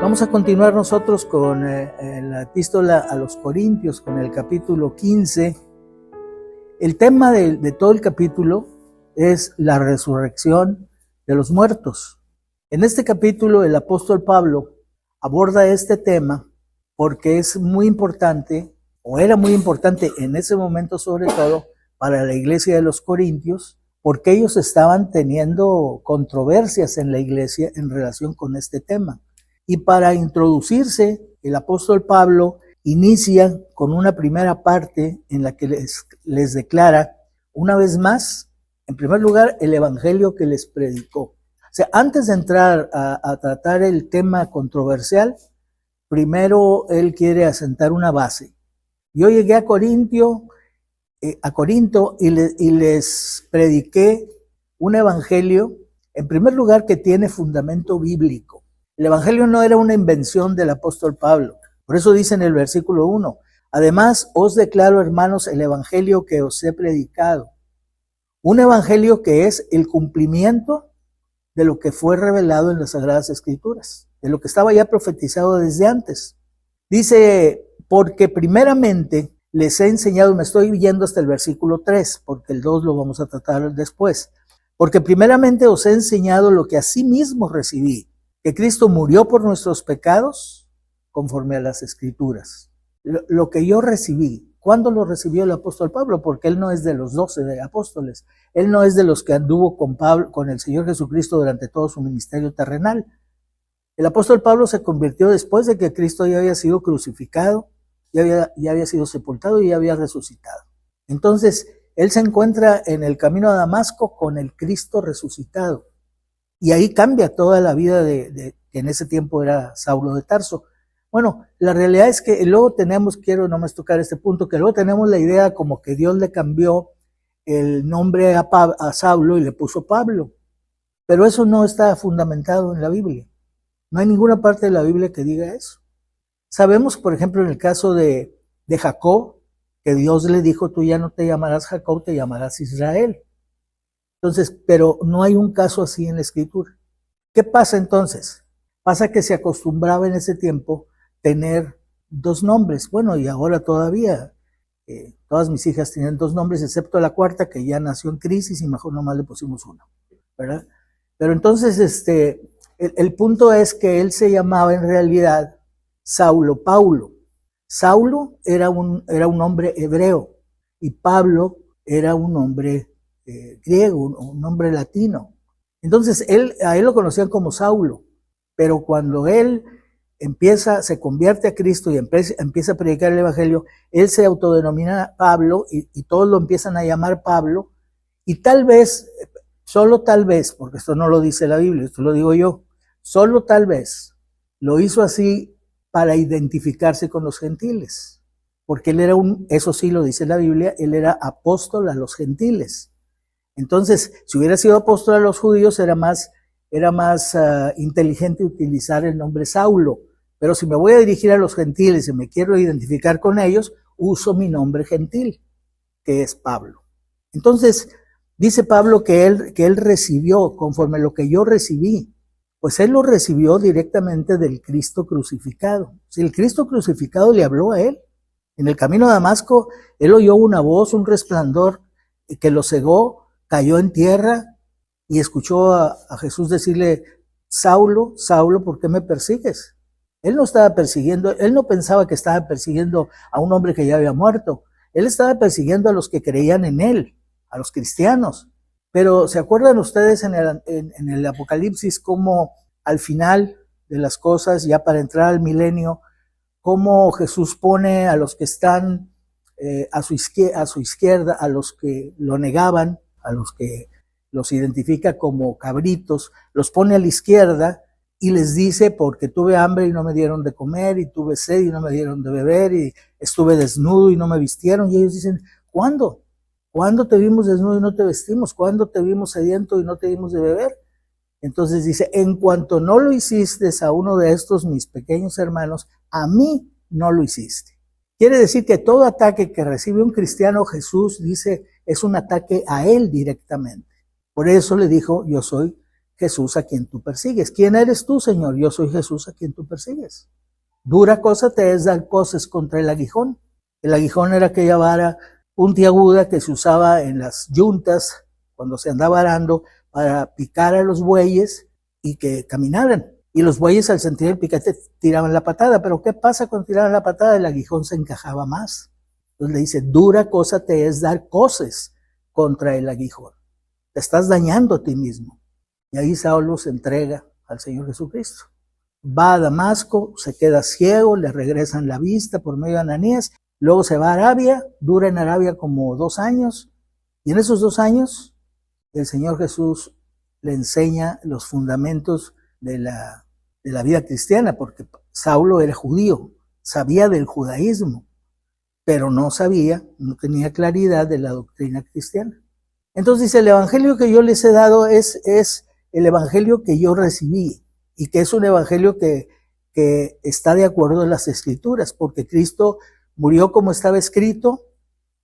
Vamos a continuar nosotros con la epístola a los Corintios, con el capítulo 15. El tema de todo el capítulo es la resurrección de los muertos. En este capítulo el apóstol Pablo aborda este tema porque es muy importante, o era muy importante en ese momento sobre todo, para la iglesia de los Corintios, porque ellos estaban teniendo controversias en la iglesia en relación con este tema. Y para introducirse, el apóstol Pablo inicia con una primera parte en la que les declara, una vez más, en primer lugar, el evangelio que les predicó. O sea, antes de entrar a tratar el tema controversial, primero él quiere asentar una base. Yo llegué a Corinto y les prediqué un evangelio, en primer lugar, que tiene fundamento bíblico. El evangelio no era una invención del apóstol Pablo. Por eso dice en el versículo 1, además os declaro, hermanos, el evangelio que os he predicado. Un evangelio que es el cumplimiento de lo que fue revelado en las Sagradas Escrituras, de lo que estaba ya profetizado desde antes. Dice, porque primeramente les he enseñado, me estoy yendo hasta el versículo 3, porque el 2 lo vamos a tratar después. Porque primeramente os he enseñado lo que asimismo recibí, que Cristo murió por nuestros pecados conforme a las Escrituras. Lo que yo recibí. ¿Cuándo lo recibió el apóstol Pablo? Porque él no es de los 12 apóstoles. Él no es de los que anduvo con el Señor Jesucristo durante todo su ministerio terrenal. El apóstol Pablo se convirtió después de que Cristo ya había sido crucificado, ya había sido sepultado y ya había resucitado. Entonces, él se encuentra en el camino a Damasco con el Cristo resucitado. Y ahí cambia toda la vida que en ese tiempo era Saulo de Tarso. Bueno, la realidad es que luego tenemos, quiero nomás tocar este punto, que luego tenemos la idea como que Dios le cambió el nombre a Saulo y le puso Pablo. Pero eso no está fundamentado en la Biblia. No hay ninguna parte de la Biblia que diga eso. Sabemos, por ejemplo, en el caso de Jacob, que Dios le dijo, tú ya no te llamarás Jacob, te llamarás Israel. Entonces, pero no hay un caso así en la Escritura. ¿Qué pasa entonces? Pasa que se acostumbraba en ese tiempo tener dos nombres. Bueno, y ahora todavía, todas mis hijas tienen dos nombres, excepto la cuarta, que ya nació en crisis y mejor nomás le pusimos uno, ¿verdad? Pero entonces, el punto es que él se llamaba en realidad Saulo Paulo. Saulo era un nombre hebreo y Pablo era un nombre griego, un nombre latino. Entonces a él lo conocían como Saulo, pero cuando él se convierte a Cristo y empieza a predicar el evangelio, él se autodenomina Pablo y todos lo empiezan a llamar Pablo, y tal vez, solo tal vez, porque esto no lo dice la Biblia, esto lo digo yo, solo tal vez lo hizo así para identificarse con los gentiles, porque él era eso sí lo dice la Biblia, él era apóstol a los gentiles. Entonces, si hubiera sido apóstol a los judíos, era más inteligente utilizar el nombre Saulo. Pero si me voy a dirigir a los gentiles y me quiero identificar con ellos, uso mi nombre gentil, que es Pablo. Entonces, dice Pablo que él recibió, conforme lo que yo recibí, pues él lo recibió directamente del Cristo crucificado. Si el Cristo crucificado le habló a él, en el camino a Damasco, él oyó una voz, un resplandor que lo cegó, cayó en tierra y escuchó a Jesús decirle, Saulo, Saulo, ¿por qué me persigues? Él no estaba persiguiendo, él no pensaba que estaba persiguiendo a un hombre que ya había muerto. Él estaba persiguiendo a los que creían en él, a los cristianos. Pero ¿se acuerdan ustedes en el Apocalipsis cómo al final de las cosas, ya para entrar al milenio, cómo Jesús pone a los que están a su izquierda, a los que lo negaban, a los que los identifica como cabritos, los pone a la izquierda y les dice, porque tuve hambre y no me dieron de comer, y tuve sed y no me dieron de beber, y estuve desnudo y no me vistieron? Y ellos dicen, ¿cuándo? ¿Cuándo te vimos desnudo y no te vestimos? ¿Cuándo te vimos sediento y no te dimos de beber? Entonces dice, en cuanto no lo hiciste a uno de estos mis pequeños hermanos, a mí no lo hiciste. Quiere decir que todo ataque que recibe un cristiano, Jesús dice, es un ataque a él directamente. Por eso le dijo, yo soy Jesús a quien tú persigues. ¿Quién eres tú, Señor? Yo soy Jesús a quien tú persigues. Dura cosa te es dar coces contra el aguijón. El aguijón era aquella vara puntiaguda que se usaba en las yuntas cuando se andaba arando para picar a los bueyes y que caminaran. Y los bueyes al sentir el piquete tiraban la patada. Pero ¿qué pasa cuando tiraban la patada? El aguijón se encajaba más. Entonces le dice, dura cosa te es dar coces contra el aguijón. Te estás dañando a ti mismo. Y ahí Saulo se entrega al Señor Jesucristo. Va a Damasco, se queda ciego, le regresan la vista por medio de Ananías. Luego se va a Arabia, dura en Arabia como 2 años. Y en esos 2 años, el Señor Jesús le enseña los fundamentos de la vida cristiana, porque Saulo era judío, sabía del judaísmo, pero no tenía claridad de la doctrina cristiana. Entonces dice, el evangelio que yo les he dado es el evangelio que yo recibí, y que es un evangelio que está de acuerdo en las escrituras, porque Cristo murió como estaba escrito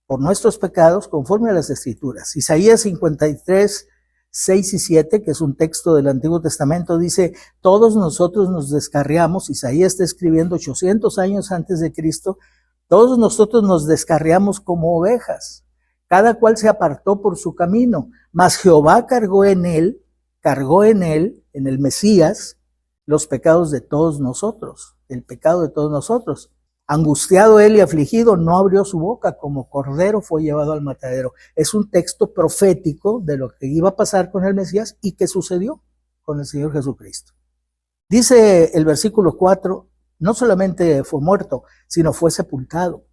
por nuestros pecados conforme a las escrituras. Isaías 53, 6 y 7, que es un texto del Antiguo Testamento, dice, todos nosotros nos descarriamos, Isaías está escribiendo 800 años antes de Cristo, todos nosotros nos descarriamos como ovejas, cada cual se apartó por su camino, mas Jehová cargó en él, en el Mesías, los pecados de todos nosotros, el pecado de todos nosotros. Angustiado él y afligido, no abrió su boca, como cordero fue llevado al matadero. Es un texto profético de lo que iba a pasar con el Mesías y que sucedió con el Señor Jesucristo. Dice el versículo 4, no solamente fue muerto, sino fue sepultado.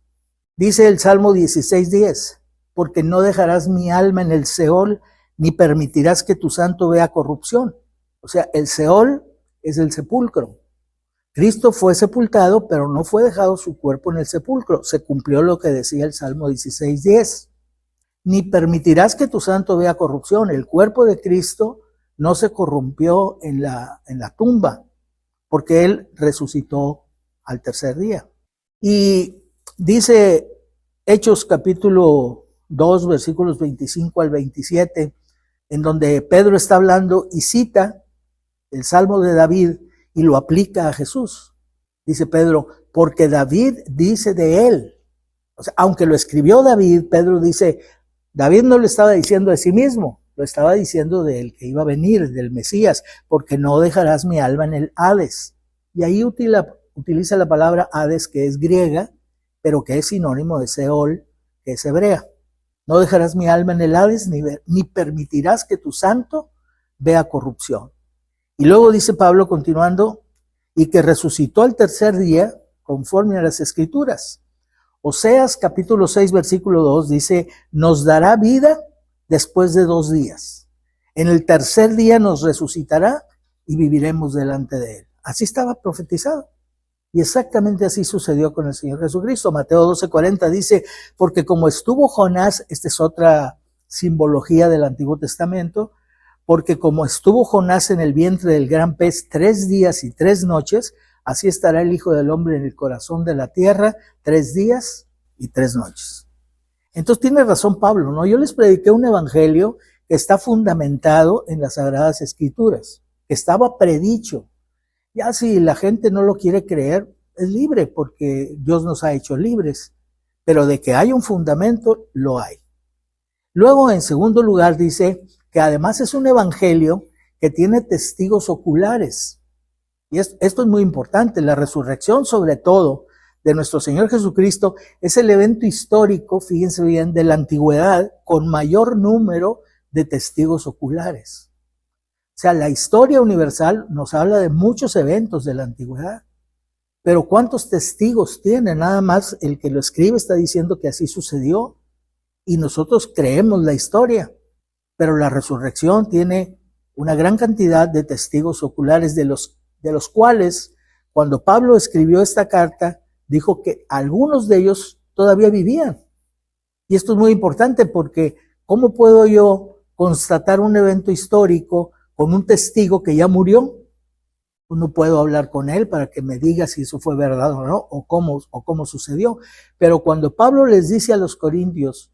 Dice el Salmo 16:10, porque no dejarás mi alma en el Seol, ni permitirás que tu santo vea corrupción. O sea, el Seol es el sepulcro. Cristo fue sepultado, pero no fue dejado su cuerpo en el sepulcro. Se cumplió lo que decía el Salmo 16:10. Ni permitirás que tu santo vea corrupción. El cuerpo de Cristo no se corrompió en la tumba, porque Él resucitó al tercer día. Y dice Hechos capítulo 2, versículos 25 al 27, en donde Pedro está hablando y cita el Salmo de David y lo aplica a Jesús. Dice Pedro, porque David dice de él. O sea, aunque lo escribió David, Pedro dice, David no lo estaba diciendo de sí mismo, lo estaba diciendo del que iba a venir, del Mesías, porque no dejarás mi alma en el Hades. Y ahí utiliza la palabra Hades, que es griega, pero que es sinónimo de Seol, que es hebrea. No dejarás mi alma en el Hades, ni permitirás que tu santo vea corrupción. Y luego dice Pablo, continuando, y que resucitó al tercer día, conforme a las Escrituras. Oseas capítulo 6, versículo 2, dice, nos dará vida después de 2 días. En el tercer día nos resucitará y viviremos delante de él. Así estaba profetizado. Y exactamente así sucedió con el Señor Jesucristo. Mateo 12:40 dice, porque como estuvo Jonás, esta es otra simbología del Antiguo Testamento, porque como estuvo Jonás en el vientre del gran pez 3 días y 3 noches, así estará el Hijo del Hombre en el corazón de la tierra 3 días y 3 noches. Entonces tiene razón Pablo, ¿no? Yo les prediqué un evangelio que está fundamentado en las Sagradas Escrituras, que estaba predicho. Ya si la gente no lo quiere creer, es libre, porque Dios nos ha hecho libres, pero de que hay un fundamento, lo hay. Luego, en segundo lugar, dice que además es un evangelio que tiene testigos oculares. Y esto es muy importante. La resurrección, sobre todo, de nuestro Señor Jesucristo, es el evento histórico, fíjense bien, de la antigüedad con mayor número de testigos oculares. O sea, la historia universal nos habla de muchos eventos de la antigüedad. Pero ¿cuántos testigos tiene? Nada más el que lo escribe está diciendo que así sucedió. Y nosotros creemos la historia. Pero la resurrección tiene una gran cantidad de testigos oculares, de los cuales, cuando Pablo escribió esta carta, dijo que algunos de ellos todavía vivían. Y esto es muy importante porque ¿cómo puedo yo constatar un evento histórico con un testigo que ya murió? No puedo hablar con él para que me diga si eso fue verdad o no, o cómo sucedió. Pero cuando Pablo les dice a los corintios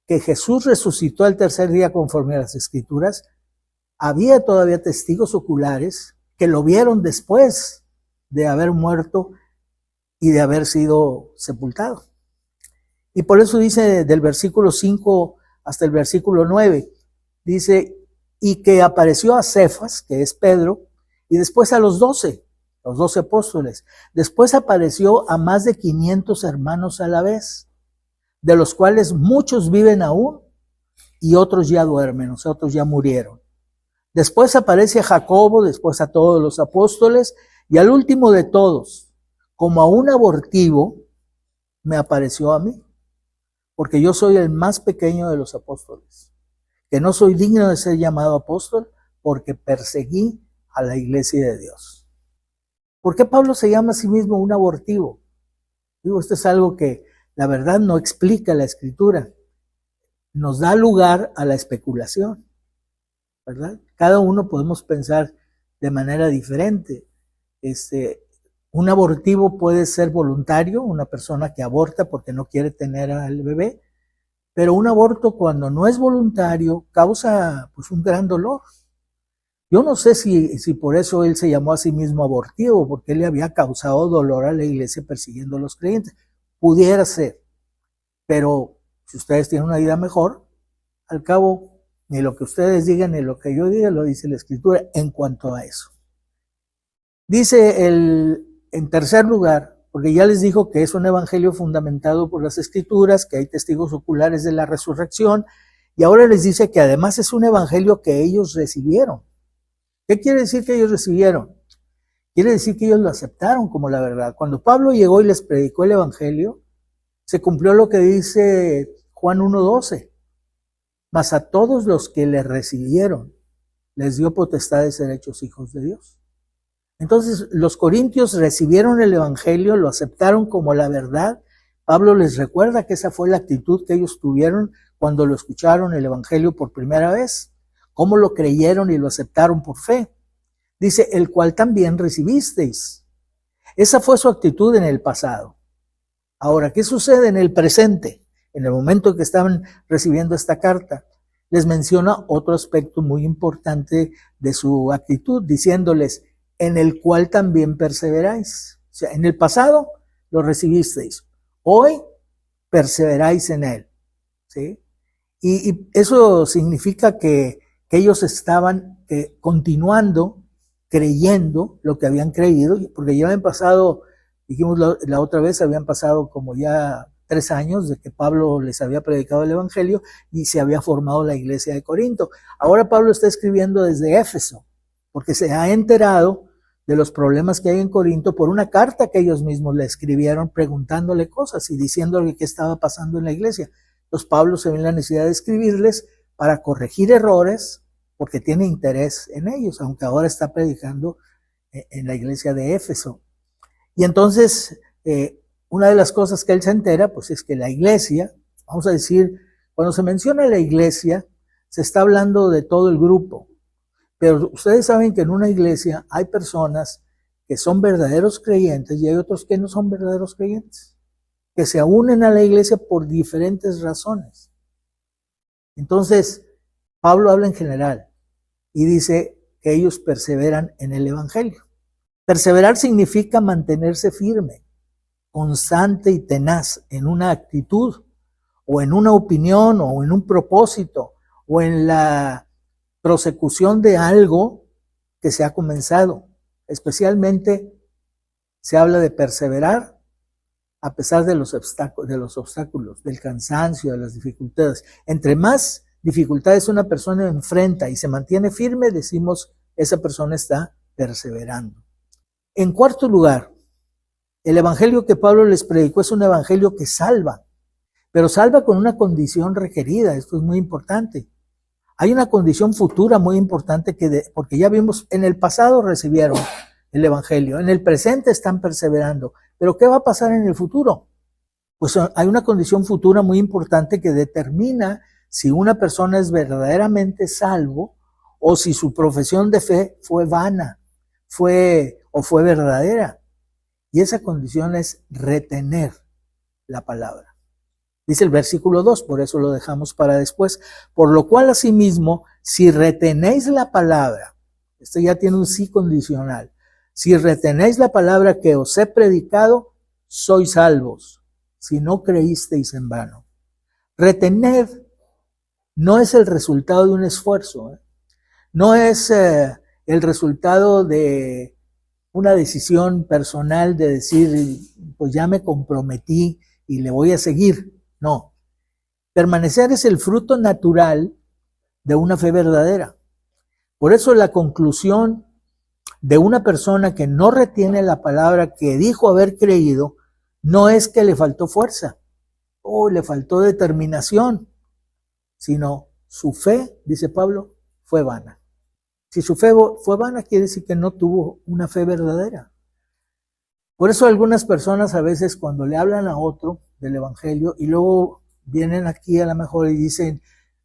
que Jesús resucitó al tercer día conforme a las Escrituras, Había todavía testigos oculares que lo vieron después de haber muerto y de haber sido sepultado. Y por eso dice del versículo 5 hasta el versículo 9, dice, y que apareció a Cefas, que es Pedro, y después a los 12 apóstoles. Después apareció a más de 500 hermanos a la vez, de los cuales muchos viven aún y otros ya duermen, o sea, otros ya murieron. Después aparece a Jacobo, después a todos los apóstoles, y al último de todos, como a un abortivo, me apareció a mí, porque yo soy el más pequeño de los apóstoles, que no soy digno de ser llamado apóstol, porque perseguí a la iglesia de Dios. ¿Por qué Pablo se llama a sí mismo un abortivo? Digo, esto es algo que la verdad no explica la Escritura. Nos da lugar a la especulación, ¿verdad? Cada uno podemos pensar de manera diferente. Un abortivo puede ser voluntario, una persona que aborta porque no quiere tener al bebé, pero un aborto cuando no es voluntario causa pues un gran dolor. Yo no sé si por eso él se llamó a sí mismo abortivo, porque él le había causado dolor a la iglesia persiguiendo a los creyentes. Pudiera ser, pero si ustedes tienen una vida mejor, al cabo, ni lo que ustedes digan ni lo que yo diga lo dice la Escritura en cuanto a eso. Dice en tercer lugar, porque ya les dijo que es un evangelio fundamentado por las Escrituras, que hay testigos oculares de la resurrección, y ahora les dice que además es un evangelio que ellos recibieron. ¿Qué quiere decir que ellos recibieron? Quiere decir que ellos lo aceptaron como la verdad. Cuando Pablo llegó y les predicó el evangelio, se cumplió lo que dice Juan 1:12. Mas a todos los que le recibieron, les dio potestad de ser hechos hijos de Dios. Entonces, los corintios recibieron el evangelio, lo aceptaron como la verdad. Pablo les recuerda que esa fue la actitud que ellos tuvieron cuando lo escucharon el evangelio por primera vez. Cómo lo creyeron y lo aceptaron por fe. Dice, el cual también recibisteis. Esa fue su actitud en el pasado. Ahora, ¿qué sucede en el presente? En el momento que estaban recibiendo esta carta, les menciona otro aspecto muy importante de su actitud, diciéndoles, en el cual también perseveráis. O sea, en el pasado lo recibisteis, hoy perseveráis en él. ¿Sí? Y eso significa que ellos estaban continuando creyendo lo que habían creído, porque ya habían pasado, dijimos la otra vez, habían pasado como ya 3 años de que Pablo les había predicado el evangelio y se había formado la iglesia de Corinto. Ahora Pablo está escribiendo desde Éfeso, porque se ha enterado de los problemas que hay en Corinto por una carta que ellos mismos le escribieron preguntándole cosas y diciéndole qué estaba pasando en la iglesia. Entonces Pablo se ve en la necesidad de escribirles para corregir errores, porque tiene interés en ellos, aunque ahora está predicando en la iglesia de Éfeso. Y entonces, una de las cosas que él se entera, pues es que la iglesia, vamos a decir, cuando se menciona la iglesia, se está hablando de todo el grupo. Pero ustedes saben que en una iglesia hay personas que son verdaderos creyentes y hay otros que no son verdaderos creyentes, que se unen a la iglesia por diferentes razones. Entonces, Pablo habla en general y dice que ellos perseveran en el evangelio. Perseverar significa mantenerse firme, constante y tenaz en una actitud, o en una opinión, o en un propósito, o en la prosecución de algo que se ha comenzado. Especialmente se habla de perseverar a pesar de los obstáculos, del cansancio, de las dificultades. Entre más dificultades una persona enfrenta y se mantiene firme, decimos, esa persona está perseverando. En cuarto lugar, el evangelio que Pablo les predicó es un evangelio que salva, pero salva con una condición requerida. Esto es muy importante. Hay una condición futura muy importante porque ya vimos, en el pasado recibieron el evangelio, en el presente están perseverando, pero ¿qué va a pasar en el futuro? Pues hay una condición futura muy importante que determina si una persona es verdaderamente salvo o si su profesión de fe fue vana, fue verdadera. Y esa condición es retener la palabra. Dice el versículo 2, por eso lo dejamos para después. Por lo cual asimismo, si retenéis la palabra, esto ya tiene un sí condicional, si retenéis la palabra que os he predicado, sois salvos, si no creísteis en vano. Retener no es el resultado de un esfuerzo, no es el resultado de una decisión personal de decir, pues ya me comprometí y le voy a seguir. No. Permanecer es el fruto natural de una fe verdadera. Por eso la conclusión de una persona que no retiene la palabra que dijo haber creído no es que le faltó fuerza o le faltó determinación, sino su fe, dice Pablo, fue vana. Si su fe fue vana, quiere decir que no tuvo una fe verdadera. Por eso algunas personas a veces cuando le hablan a otro del evangelio y luego vienen aquí a lo mejor y dicen,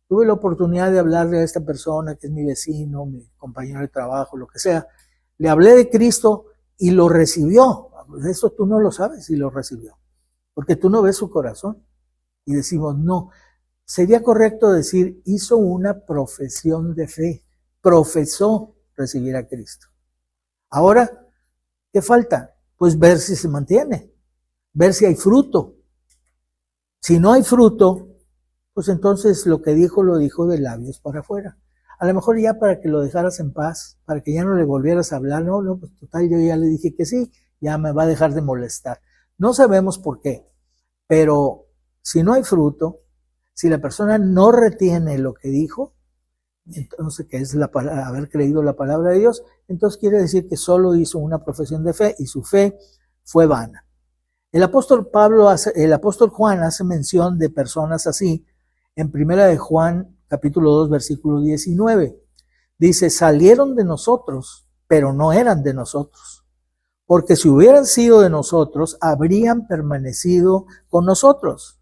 tuve la oportunidad de hablarle a esta persona que es mi vecino, mi compañero de trabajo, lo que sea, le hablé de Cristo y lo recibió. Eso tú no lo sabes si lo recibió, porque tú no ves su corazón. Y decimos, no, sería correcto decir, hizo una profesión de fe, profesó recibir a Cristo. Ahora, ¿qué falta? Pues ver si se mantiene, ver si hay fruto. Si no hay fruto, pues entonces lo que dijo, lo dijo de labios para afuera. A lo mejor ya para que lo dejaras en paz, para que ya no le volvieras a hablar, no, pues total, yo ya le dije que sí, ya me va a dejar de molestar. No sabemos por qué, pero si no hay fruto, si la persona no retiene lo que dijo, entonces que es haber creído la palabra de Dios, entonces quiere decir que solo hizo una profesión de fe y su fe fue vana. El apóstol Juan hace mención de personas así en 1 Juan capítulo 2 versículo 19. Dice, salieron de nosotros, pero no eran de nosotros, porque si hubieran sido de nosotros, habrían permanecido con nosotros,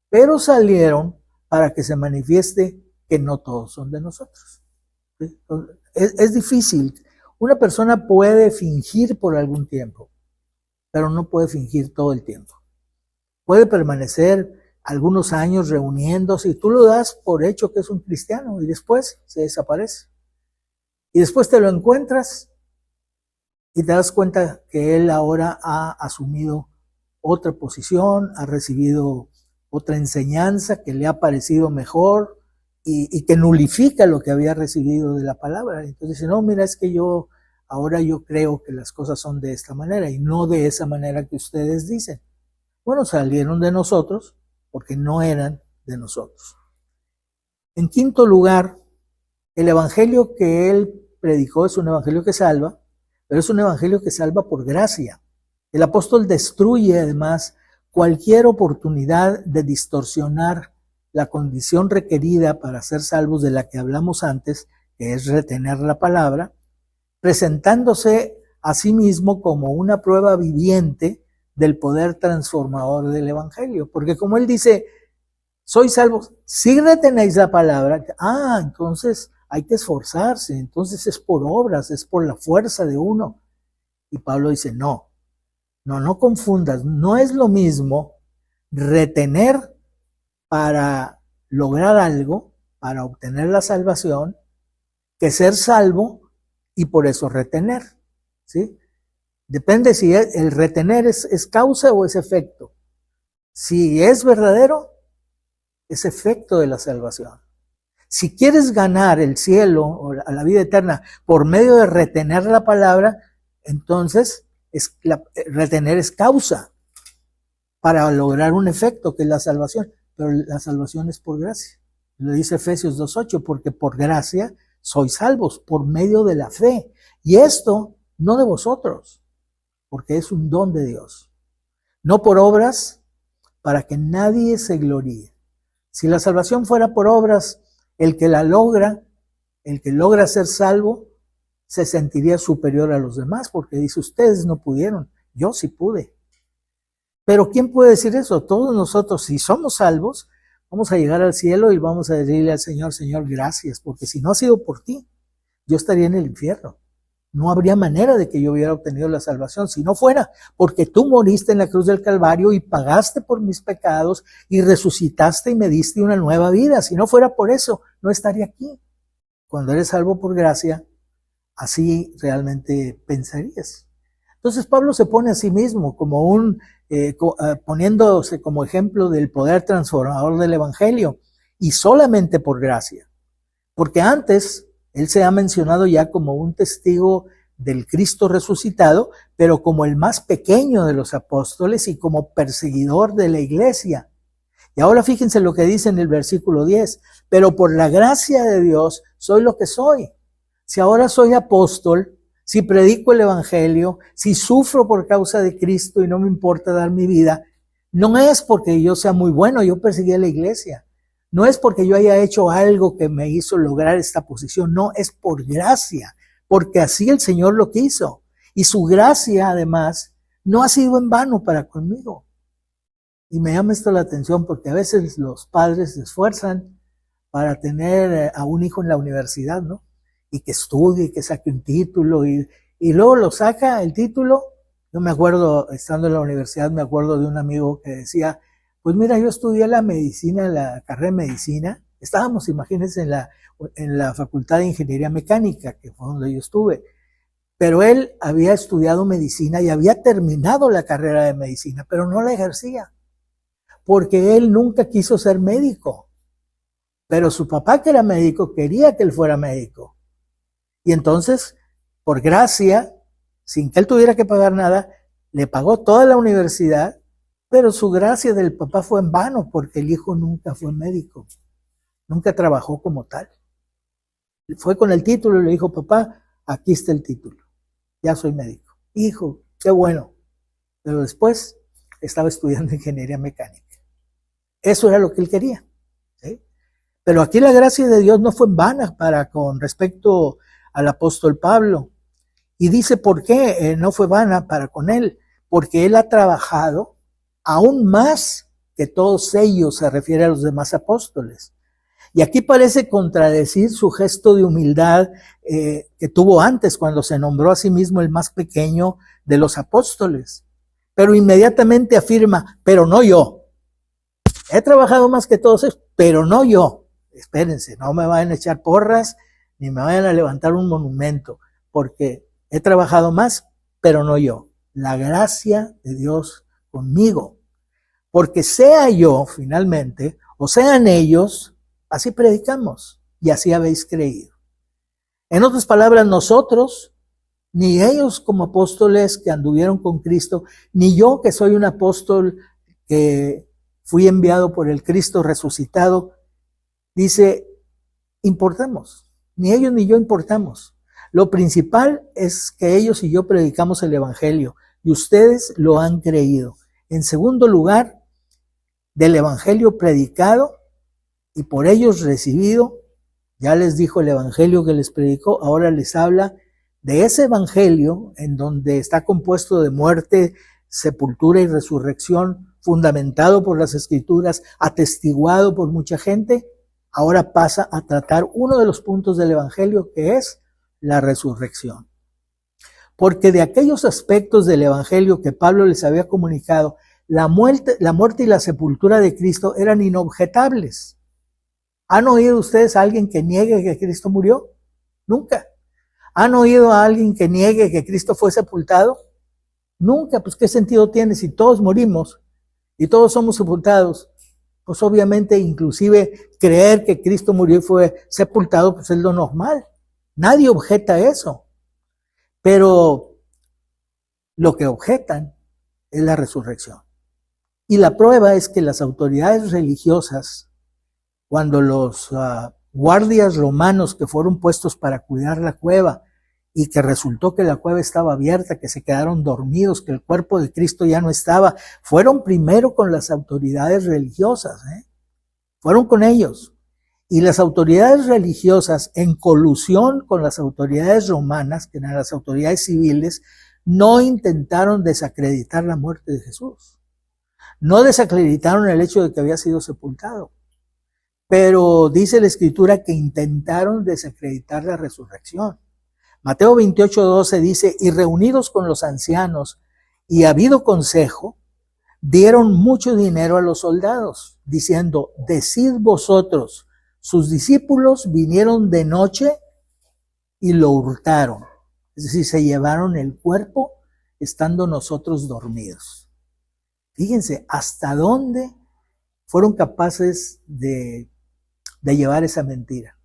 pero salieron para que se manifieste que no todos son de nosotros. ¿Sí? Es difícil. Una persona puede fingir por algún tiempo, pero no puede fingir todo el tiempo. Puede permanecer algunos años reuniéndose y tú lo das por hecho que es un cristiano y después se desaparece. Y después te lo encuentras y te das cuenta que él ahora ha asumido otra posición, ha recibido otra enseñanza que le ha parecido mejor y que nulifica lo que había recibido de la palabra. Entonces dice, no, mira, es que ahora yo creo que las cosas son de esta manera y no de esa manera que ustedes dicen. Bueno, salieron de nosotros porque no eran de nosotros. En quinto lugar, el evangelio que él predicó es un evangelio que salva, pero es un evangelio que salva por gracia. El apóstol destruye además cualquier oportunidad de distorsionar la condición requerida para ser salvos de la que hablamos antes, que es retener la palabra, presentándose a sí mismo como una prueba viviente del poder transformador del evangelio. Porque como él dice, sois salvos, si retenéis la palabra, entonces hay que esforzarse, entonces es por obras, es por la fuerza de uno. Y Pablo dice, no confundas, no es lo mismo retener para lograr algo, para obtener la salvación, que ser salvo y por eso retener, ¿sí? Depende si el retener es causa o es efecto. Si es verdadero, es efecto de la salvación. Si quieres ganar el cielo o la vida eterna por medio de retener la palabra, entonces retener es causa para lograr un efecto que es la salvación. Pero la salvación es por gracia. Lo dice Efesios 2:8, porque por gracia sois salvos por medio de la fe. Y esto no de vosotros, porque es un don de Dios. No por obras, para que nadie se gloríe. Si la salvación fuera por obras, el que logra ser salvo, se sentiría superior a los demás, porque dice, ustedes no pudieron, yo sí pude. Pero ¿quién puede decir eso? Todos nosotros, si somos salvos, vamos a llegar al cielo y vamos a decirle al Señor, Señor, gracias, porque si no ha sido por ti, yo estaría en el infierno. No habría manera de que yo hubiera obtenido la salvación si no fuera porque tú moriste en la cruz del Calvario y pagaste por mis pecados y resucitaste y me diste una nueva vida. Si no fuera por eso, no estaría aquí. cuando eres salvo por gracia, así realmente pensarías. Entonces Pablo se pone a sí mismo como poniéndose como ejemplo del poder transformador del evangelio, y solamente por gracia. Porque antes él se ha mencionado ya como un testigo del Cristo resucitado, pero como el más pequeño de los apóstoles y como perseguidor de la iglesia. Y ahora fíjense lo que dice en el versículo 10, pero por la gracia de Dios soy lo que soy. Si ahora soy apóstol, si predico el evangelio, si sufro por causa de Cristo y no me importa dar mi vida, no es porque yo sea muy bueno, yo perseguí a la iglesia. No es porque yo haya hecho algo que me hizo lograr esta posición, no, es por gracia, porque así el Señor lo quiso. Y su gracia, además, no ha sido en vano para conmigo. Y me llama esto la atención porque a veces los padres se esfuerzan para tener a un hijo en la universidad, ¿no? Y que estudie, y que saque un título, y luego lo saca el título. Yo me acuerdo, estando en la universidad, me acuerdo de un amigo que decía, pues mira, yo estudié la medicina, la carrera de medicina. Estábamos, imagínense, en la Facultad de Ingeniería Mecánica, que fue donde yo estuve. Pero él había estudiado medicina y había terminado la carrera de medicina, pero no la ejercía, porque él nunca quiso ser médico. Pero su papá, que era médico, quería que él fuera médico. Y entonces, por gracia, sin que él tuviera que pagar nada, le pagó toda la universidad, pero su gracia del papá fue en vano, porque el hijo nunca fue médico, nunca trabajó como tal. Fue con el título y le dijo, papá, aquí está el título, ya soy médico. Hijo, qué bueno. Pero después estaba estudiando ingeniería mecánica. Eso era lo que él quería, ¿sí? Pero aquí la gracia de Dios no fue en vano con respecto al apóstol Pablo. Y dice, ¿por qué no fue vana para con él? Porque él ha trabajado aún más que todos ellos, se refiere a los demás apóstoles. Y aquí parece contradecir su gesto de humildad que tuvo antes, cuando se nombró a sí mismo el más pequeño de los apóstoles. Pero inmediatamente afirma, pero no yo. He trabajado más que todos ellos, pero no yo. Espérense, no me vayan a echar porras, ni me vayan a levantar un monumento, porque he trabajado más, pero no yo. La gracia de Dios conmigo. Porque sea yo, finalmente, o sean ellos, así predicamos y así habéis creído. En otras palabras, nosotros, ni ellos como apóstoles que anduvieron con Cristo, ni yo que soy un apóstol que fui enviado por el Cristo resucitado, dice, importamos. Ni ellos ni yo importamos. Lo principal es que ellos y yo predicamos el evangelio y ustedes lo han creído. En segundo lugar, del evangelio predicado y por ellos recibido, ya les dijo el evangelio que les predicó, ahora les habla de ese evangelio en donde está compuesto de muerte, sepultura y resurrección, fundamentado por las escrituras, atestiguado por mucha gente. Ahora pasa a tratar uno de los puntos del evangelio, que es la resurrección. Porque de aquellos aspectos del evangelio que Pablo les había comunicado, la muerte y la sepultura de Cristo eran inobjetables. ¿Han oído ustedes a alguien que niegue que Cristo murió? Nunca. ¿Han oído a alguien que niegue que Cristo fue sepultado? Nunca. Pues ¿qué sentido tiene si todos morimos y todos somos sepultados? Pues obviamente inclusive creer que Cristo murió y fue sepultado, pues es lo normal. Nadie objeta eso. Pero lo que objetan es la resurrección. Y la prueba es que las autoridades religiosas, cuando los guardias romanos que fueron puestos para cuidar la cueva y que resultó que la cueva estaba abierta, que se quedaron dormidos, que el cuerpo de Cristo ya no estaba, fueron primero con las autoridades religiosas, fueron con ellos. Y las autoridades religiosas, en colusión con las autoridades romanas, que eran las autoridades civiles, no intentaron desacreditar la muerte de Jesús. No desacreditaron el hecho de que había sido sepultado. Pero dice la Escritura que intentaron desacreditar la resurrección. Mateo 28:12 dice, y reunidos con los ancianos y habido consejo, dieron mucho dinero a los soldados, diciendo, decid vosotros, sus discípulos vinieron de noche y lo hurtaron. Es decir, se llevaron el cuerpo estando nosotros dormidos. Fíjense hasta dónde fueron capaces de llevar esa mentira.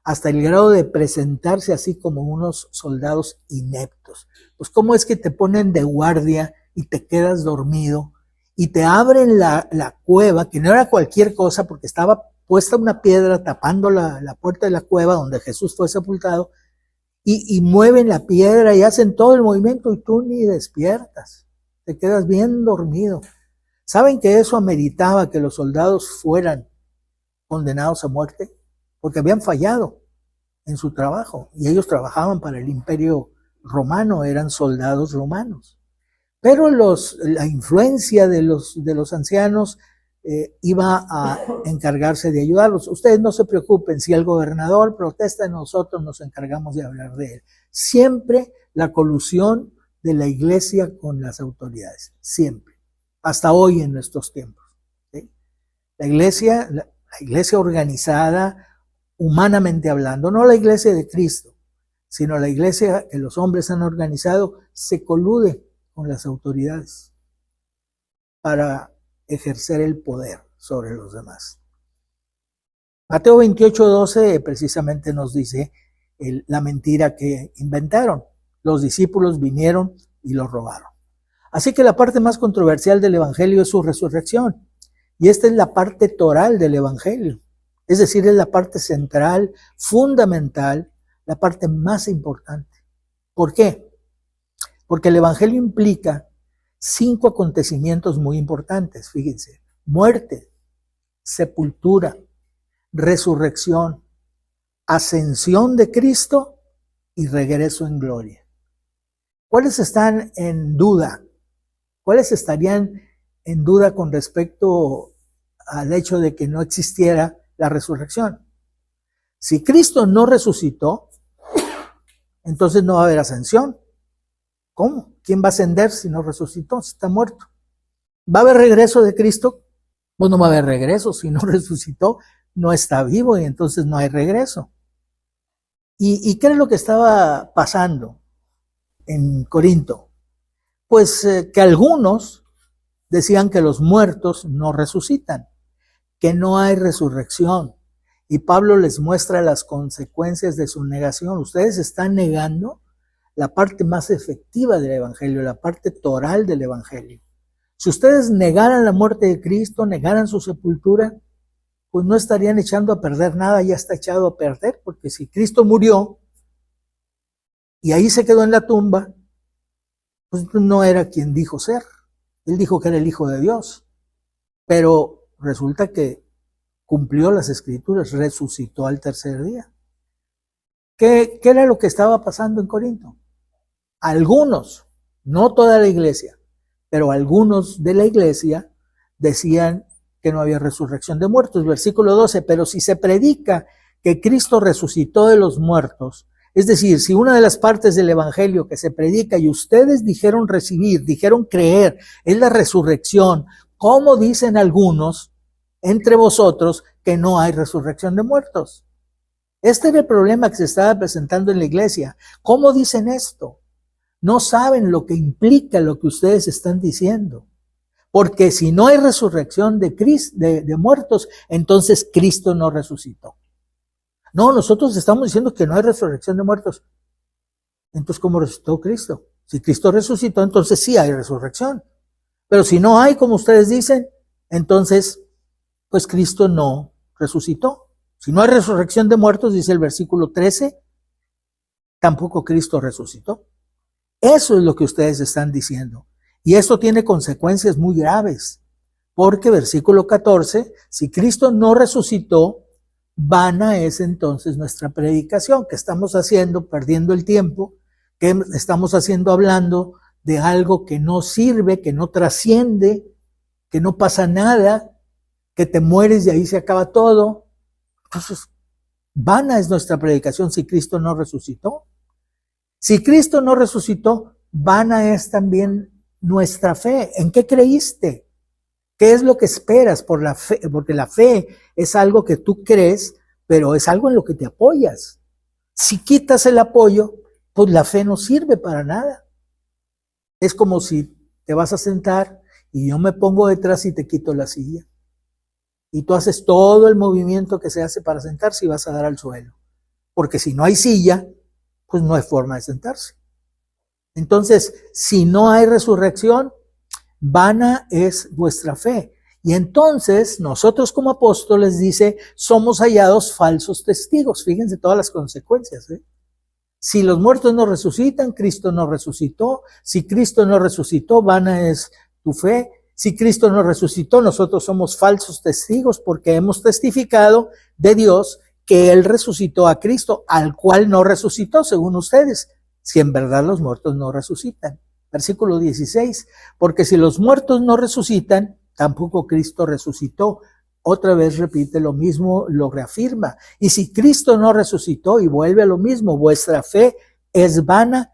Hasta el grado de presentarse así como unos soldados ineptos. Pues ¿cómo es que te ponen de guardia y te quedas dormido y te abren la cueva, que no era cualquier cosa porque estaba puesta una piedra tapando la puerta de la cueva donde Jesús fue sepultado, y mueven la piedra y hacen todo el movimiento y tú ni despiertas, te quedas bien dormido? ¿Saben que eso ameritaba que los soldados fueran condenados a muerte? Porque habían fallado en su trabajo y ellos trabajaban para el Imperio Romano, eran soldados romanos. Pero la influencia de los ancianos iba a encargarse de ayudarlos. Ustedes no se preocupen, si el gobernador protesta, nosotros nos encargamos de hablar de él. Siempre la colusión de la iglesia con las autoridades, siempre, hasta hoy en nuestros tiempos. ¿Sí? La iglesia organizada, humanamente hablando, no la iglesia de Cristo, sino la iglesia que los hombres han organizado, se colude con las autoridades para ejercer el poder sobre los demás. Mateo 28:12 precisamente nos dice la mentira que inventaron. Los discípulos vinieron y lo robaron. Así que la parte más controversial del evangelio es su resurrección. Y esta es la parte toral del evangelio. Es decir, es la parte central, fundamental, la parte más importante. ¿Por qué? Porque el evangelio implica 5 acontecimientos muy importantes, fíjense: muerte, sepultura, resurrección, ascensión de Cristo y regreso en gloria. ¿Cuáles están en duda? ¿Cuáles estarían en duda con respecto al hecho de que no existiera la resurrección? Si Cristo no resucitó, entonces no va a haber ascensión. ¿Cómo? ¿Quién va a ascender si no resucitó, si está muerto? ¿Va a haber regreso de Cristo? Pues no va a haber regreso. Si no resucitó, no está vivo y entonces no hay regreso. ¿Y qué es lo que estaba pasando en Corinto? Pues que algunos decían que los muertos no resucitan, que no hay resurrección. Y Pablo les muestra las consecuencias de su negación. Ustedes están negando la parte más efectiva del evangelio, la parte toral del evangelio. Si ustedes negaran la muerte de Cristo, negaran su sepultura, pues no estarían echando a perder nada, ya está echado a perder, porque si Cristo murió y ahí se quedó en la tumba, pues no era quien dijo ser. Él dijo que era el Hijo de Dios, pero resulta que cumplió las Escrituras, resucitó al tercer día. ¿Qué era lo que estaba pasando en Corinto? Algunos, no toda la iglesia, pero algunos de la iglesia decían que no había resurrección de muertos. Versículo 12, pero si se predica que Cristo resucitó de los muertos, es decir, si una de las partes del evangelio que se predica y ustedes dijeron recibir, dijeron creer, es la resurrección, ¿cómo dicen algunos entre vosotros que no hay resurrección de muertos? Este era el problema que se estaba presentando en la iglesia. ¿Cómo dicen esto? No saben lo que implica lo que ustedes están diciendo. Porque si no hay resurrección de muertos, entonces Cristo no resucitó. No, nosotros estamos diciendo que no hay resurrección de muertos. Entonces, ¿cómo resucitó Cristo? Si Cristo resucitó, entonces sí hay resurrección. Pero si no hay, como ustedes dicen, entonces, pues Cristo no resucitó. Si no hay resurrección de muertos, dice el versículo 13, tampoco Cristo resucitó. Eso es lo que ustedes están diciendo. Y esto tiene consecuencias muy graves. Porque versículo 14, si Cristo no resucitó, vana es entonces nuestra predicación. ¿Qué estamos haciendo? Perdiendo el tiempo. ¿Qué estamos haciendo? Hablando de algo que no sirve, que no trasciende, que no pasa nada, que te mueres y ahí se acaba todo. Entonces, vana es nuestra predicación si Cristo no resucitó. Si Cristo no resucitó, vana es también nuestra fe. ¿En qué creíste? ¿Qué es lo que esperas por la fe? Porque la fe es algo que tú crees pero es algo en lo que te apoyas. Si quitas el apoyo, pues la fe no sirve para nada. Es como si te vas a sentar y yo me pongo detrás y te quito la silla. Y tú haces todo el movimiento que se hace para sentarse y vas a dar al suelo. Porque si no hay silla, pues no hay forma de sentarse. Entonces, si no hay resurrección, vana es vuestra fe. Y entonces, nosotros como apóstoles, dice, somos hallados falsos testigos. Fíjense todas las consecuencias, ¿eh? Si los muertos no resucitan, Cristo no resucitó. Si Cristo no resucitó, vana es tu fe. Si Cristo no resucitó, nosotros somos falsos testigos porque hemos testificado de Dios que Él resucitó a Cristo, al cual no resucitó, según ustedes, si en verdad los muertos no resucitan. Versículo 16, porque si los muertos no resucitan, tampoco Cristo resucitó. Otra vez repite lo mismo, lo reafirma. Y si Cristo no resucitó y vuelve a lo mismo, vuestra fe es vana.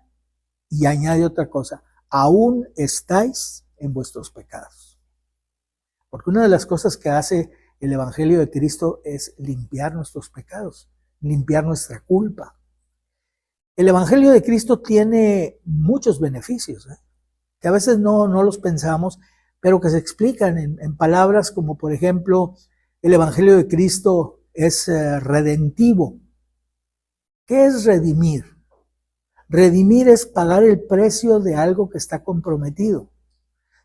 Y añade otra cosa, aún estáis en vuestros pecados. Porque una de las cosas que hace el Evangelio de Cristo es limpiar nuestros pecados, limpiar nuestra culpa. El Evangelio de Cristo tiene muchos beneficios, que a veces no los pensamos, pero que se explican en palabras como, por ejemplo, el Evangelio de Cristo es redentivo. ¿Qué es redimir? Redimir es pagar el precio de algo que está comprometido.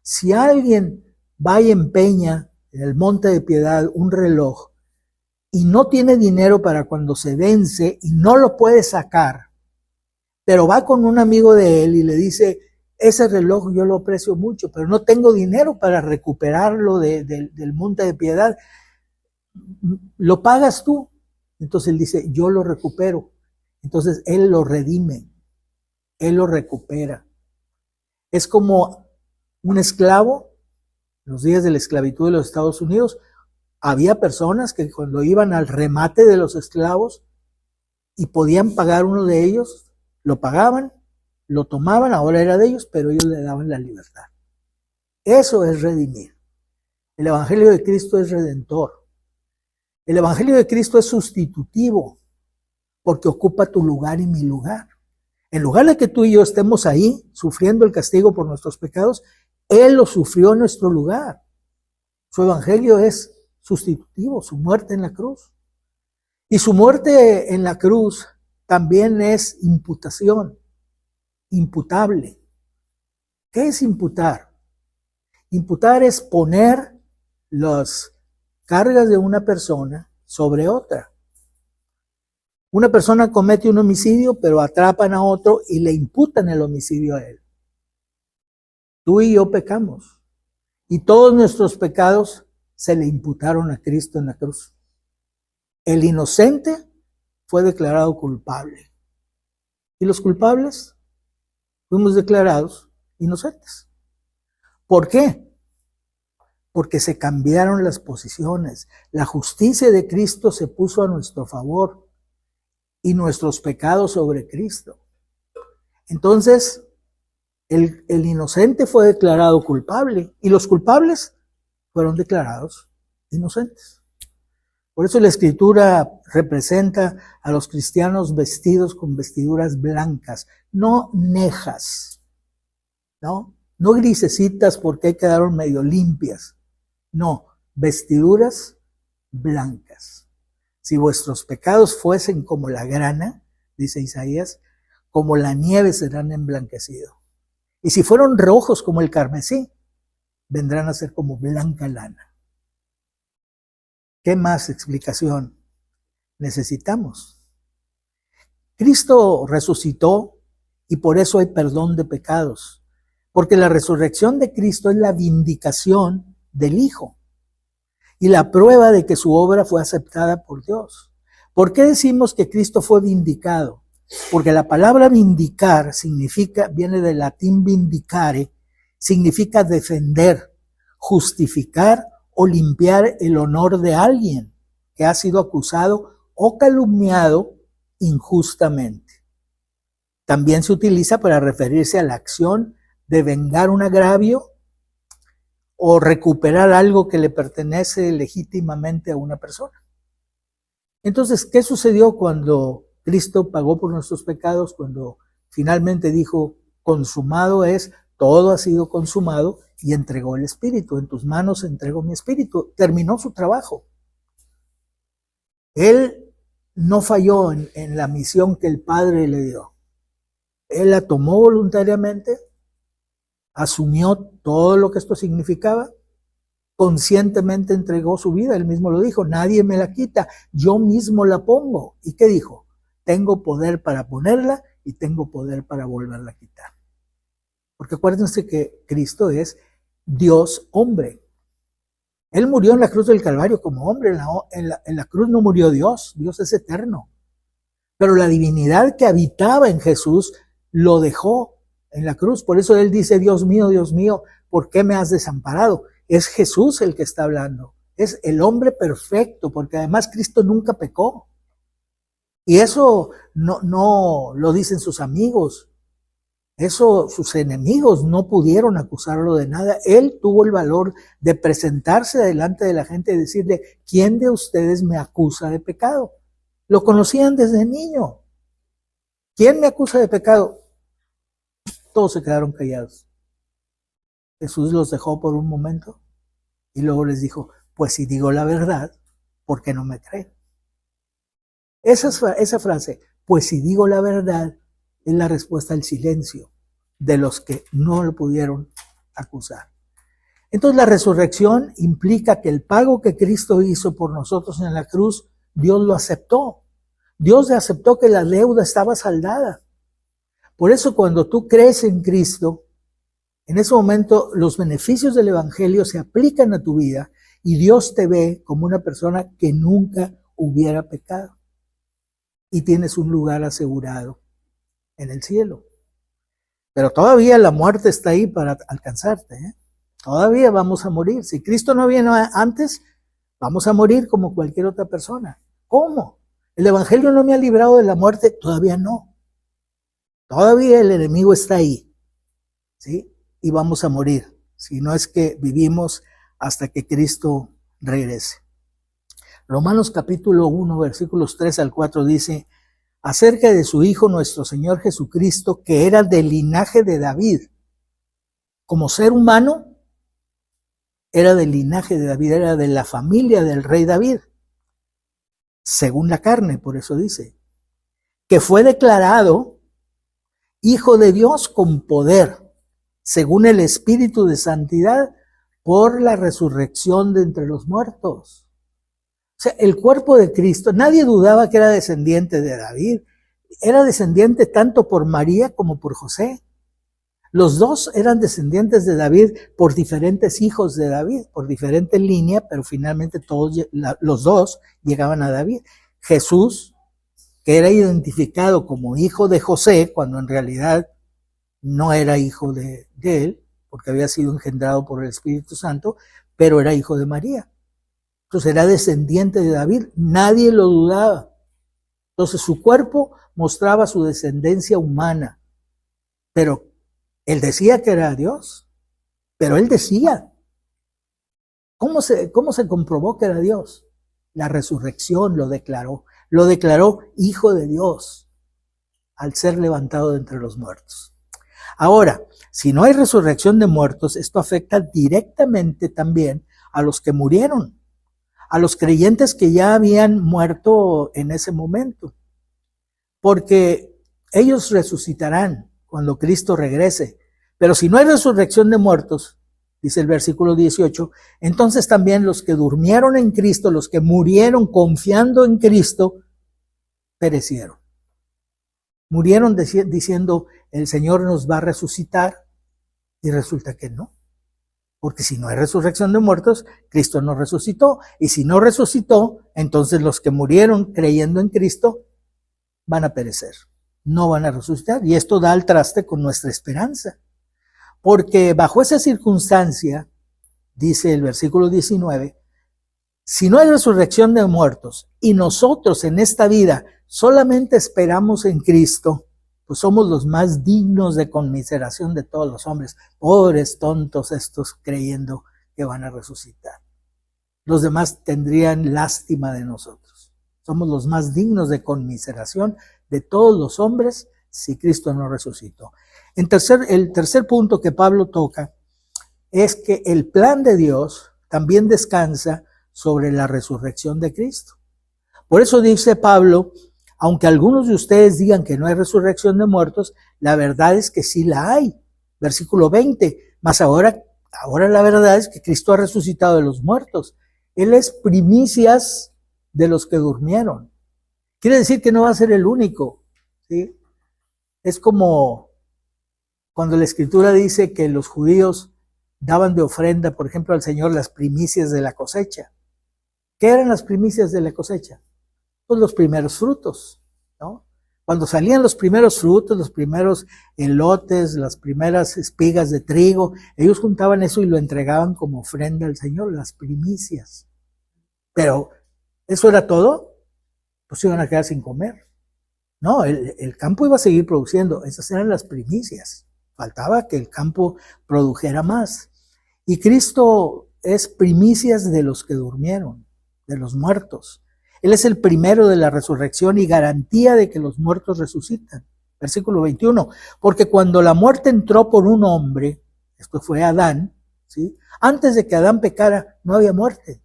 Si alguien va y empeña en el Monte de Piedad un reloj y no tiene dinero para cuando se vence y no lo puede sacar, pero va con un amigo de él y le dice, ese reloj yo lo aprecio mucho, pero no tengo dinero para recuperarlo del Monte de Piedad, ¿lo pagas tú? Entonces él dice, yo lo recupero. Entonces él lo redime, él lo recupera. Es como un esclavo. En los días de la esclavitud de los Estados Unidos, había personas que cuando iban al remate de los esclavos y podían pagar uno de ellos, lo pagaban, lo tomaban, ahora era de ellos, pero ellos le daban la libertad. Eso es redimir. El Evangelio de Cristo es redentor. El Evangelio de Cristo es sustitutivo, porque ocupa tu lugar y mi lugar. En lugar de que tú y yo estemos ahí, sufriendo el castigo por nuestros pecados, Él lo sufrió en nuestro lugar. Su Evangelio es sustitutivo, su muerte en la cruz. Y su muerte en la cruz también es imputación, imputable. ¿Qué es imputar? Imputar es poner las cargas de una persona sobre otra. Una persona comete un homicidio, pero atrapan a otro y le imputan el homicidio a él. Tú y yo pecamos. Y todos nuestros pecados se le imputaron a Cristo en la cruz. El inocente fue declarado culpable. Y los culpables fuimos declarados inocentes. ¿Por qué? Porque se cambiaron las posiciones. La justicia de Cristo se puso a nuestro favor y nuestros pecados sobre Cristo. Entonces, el inocente fue declarado culpable y los culpables fueron declarados inocentes. Por eso la Escritura representa a los cristianos vestidos con vestiduras blancas, no nejas, no grisecitas porque quedaron medio limpias, no, vestiduras blancas. Si vuestros pecados fuesen como la grana, dice Isaías, como la nieve serán emblanquecidos. Y si fueron rojos como el carmesí, vendrán a ser como blanca lana. ¿Qué más explicación necesitamos? Cristo resucitó y por eso hay perdón de pecados. Porque la resurrección de Cristo es la vindicación del Hijo y la prueba de que su obra fue aceptada por Dios. ¿Por qué decimos que Cristo fue vindicado? Porque la palabra vindicar viene del latín vindicare, significa defender, justificar o limpiar el honor de alguien que ha sido acusado o calumniado injustamente. También se utiliza para referirse a la acción de vengar un agravio o recuperar algo que le pertenece legítimamente a una persona. Entonces, ¿qué sucedió cuando Cristo pagó por nuestros pecados? Cuando finalmente dijo, consumado es, todo ha sido consumado, y entregó el Espíritu. En tus manos entrego mi Espíritu. Terminó su trabajo. Él no falló en la misión que el Padre le dio. Él la tomó voluntariamente, asumió todo lo que esto significaba, conscientemente entregó su vida. Él mismo lo dijo, nadie me la quita, yo mismo la pongo. ¿Y qué dijo? Tengo poder para ponerla y tengo poder para volverla a quitar. Porque acuérdense que Cristo es Dios hombre. Él murió en la cruz del Calvario como hombre. En la cruz no murió Dios. Dios es eterno. Pero la divinidad que habitaba en Jesús lo dejó en la cruz. Por eso Él dice, Dios mío, ¿por qué me has desamparado? Es Jesús el que está hablando. Es el hombre perfecto, porque además Cristo nunca pecó. Y eso no lo dicen sus amigos. Eso sus enemigos no pudieron acusarlo de nada. Él tuvo el valor de presentarse delante de la gente y decirle, ¿quién de ustedes me acusa de pecado? Lo conocían desde niño. ¿Quién me acusa de pecado? Todos se quedaron callados. Jesús los dejó por un momento y luego les dijo, pues si digo la verdad, ¿por qué no me creen? Esa frase, pues si digo la verdad, es la respuesta al silencio de los que no lo pudieron acusar. Entonces la resurrección implica que el pago que Cristo hizo por nosotros en la cruz, Dios lo aceptó. Dios aceptó que la deuda estaba saldada. Por eso cuando tú crees en Cristo, en ese momento los beneficios del Evangelio se aplican a tu vida y Dios te ve como una persona que nunca hubiera pecado. Y tienes un lugar asegurado en el cielo. Pero todavía la muerte está ahí para alcanzarte, ¿eh? Todavía vamos a morir. Si Cristo no viene antes, vamos a morir como cualquier otra persona. ¿Cómo? ¿El Evangelio no me ha librado de la muerte? Todavía no. Todavía el enemigo está ahí, ¿sí? Y vamos a morir, si no es que vivimos hasta que Cristo regrese. Romanos capítulo 1, versículos 3 al 4 dice, acerca de su Hijo nuestro Señor Jesucristo, que era del linaje de David. Como ser humano, era del linaje de David, era de la familia del rey David, según la carne, por eso dice, que fue declarado Hijo de Dios con poder, según el Espíritu de Santidad, por la resurrección de entre los muertos. O sea, el cuerpo de Cristo, nadie dudaba que era descendiente de David, era descendiente tanto por María como por José. Los dos eran descendientes de David por diferentes hijos de David, por diferente línea, pero finalmente los dos llegaban a David. Jesús, que era identificado como hijo de José, cuando en realidad no era hijo de él, porque había sido engendrado por el Espíritu Santo, pero era hijo de María. Entonces era descendiente de David, nadie lo dudaba. Entonces su cuerpo mostraba su descendencia humana, pero él decía que era Dios, pero él decía. ¿Cómo se comprobó que era Dios? La resurrección lo declaró hijo de Dios al ser levantado de entre los muertos. Ahora, si no hay resurrección de muertos, esto afecta directamente también a los que murieron, a los creyentes que ya habían muerto en ese momento, porque ellos resucitarán cuando Cristo regrese. Pero si no hay resurrección de muertos, dice el versículo 18, entonces también los que durmieron en Cristo, los que murieron confiando en Cristo, perecieron. Murieron diciendo, el Señor nos va a resucitar, y resulta que no. Porque si no hay resurrección de muertos, Cristo no resucitó. Y si no resucitó, entonces los que murieron creyendo en Cristo van a perecer. No van a resucitar. Y esto da al traste con nuestra esperanza. Porque bajo esa circunstancia, dice el versículo 19, si no hay resurrección de muertos y nosotros en esta vida solamente esperamos en Cristo, pues somos los más dignos de conmiseración de todos los hombres. Pobres tontos estos creyendo que van a resucitar. Los demás tendrían lástima de nosotros. Somos los más dignos de conmiseración de todos los hombres si Cristo no resucitó. El tercer punto que Pablo toca es que el plan de Dios también descansa sobre la resurrección de Cristo. Por eso dice Pablo, aunque algunos de ustedes digan que no hay resurrección de muertos, la verdad es que sí la hay. Versículo 20, mas ahora la verdad es que Cristo ha resucitado de los muertos. Él es primicias de los que durmieron. Quiere decir que no va a ser el único, ¿sí? Es como cuando la Escritura dice que los judíos daban de ofrenda, por ejemplo, al Señor las primicias de la cosecha. ¿Qué eran las primicias de la cosecha? Pues los primeros frutos, ¿no? Cuando salían los primeros frutos, los primeros elotes, las primeras espigas de trigo, ellos juntaban eso y lo entregaban como ofrenda al Señor, las primicias. Pero, ¿eso era todo? Pues iban a quedar sin comer. No, el campo iba a seguir produciendo, esas eran las primicias. Faltaba que el campo produjera más. Y Cristo es primicias de los que durmieron, de los muertos. Él es el primero de la resurrección y garantía de que los muertos resucitan. Versículo 21. Porque cuando la muerte entró por un hombre, esto fue Adán, ¿sí? Antes de que Adán pecara, no había muerte.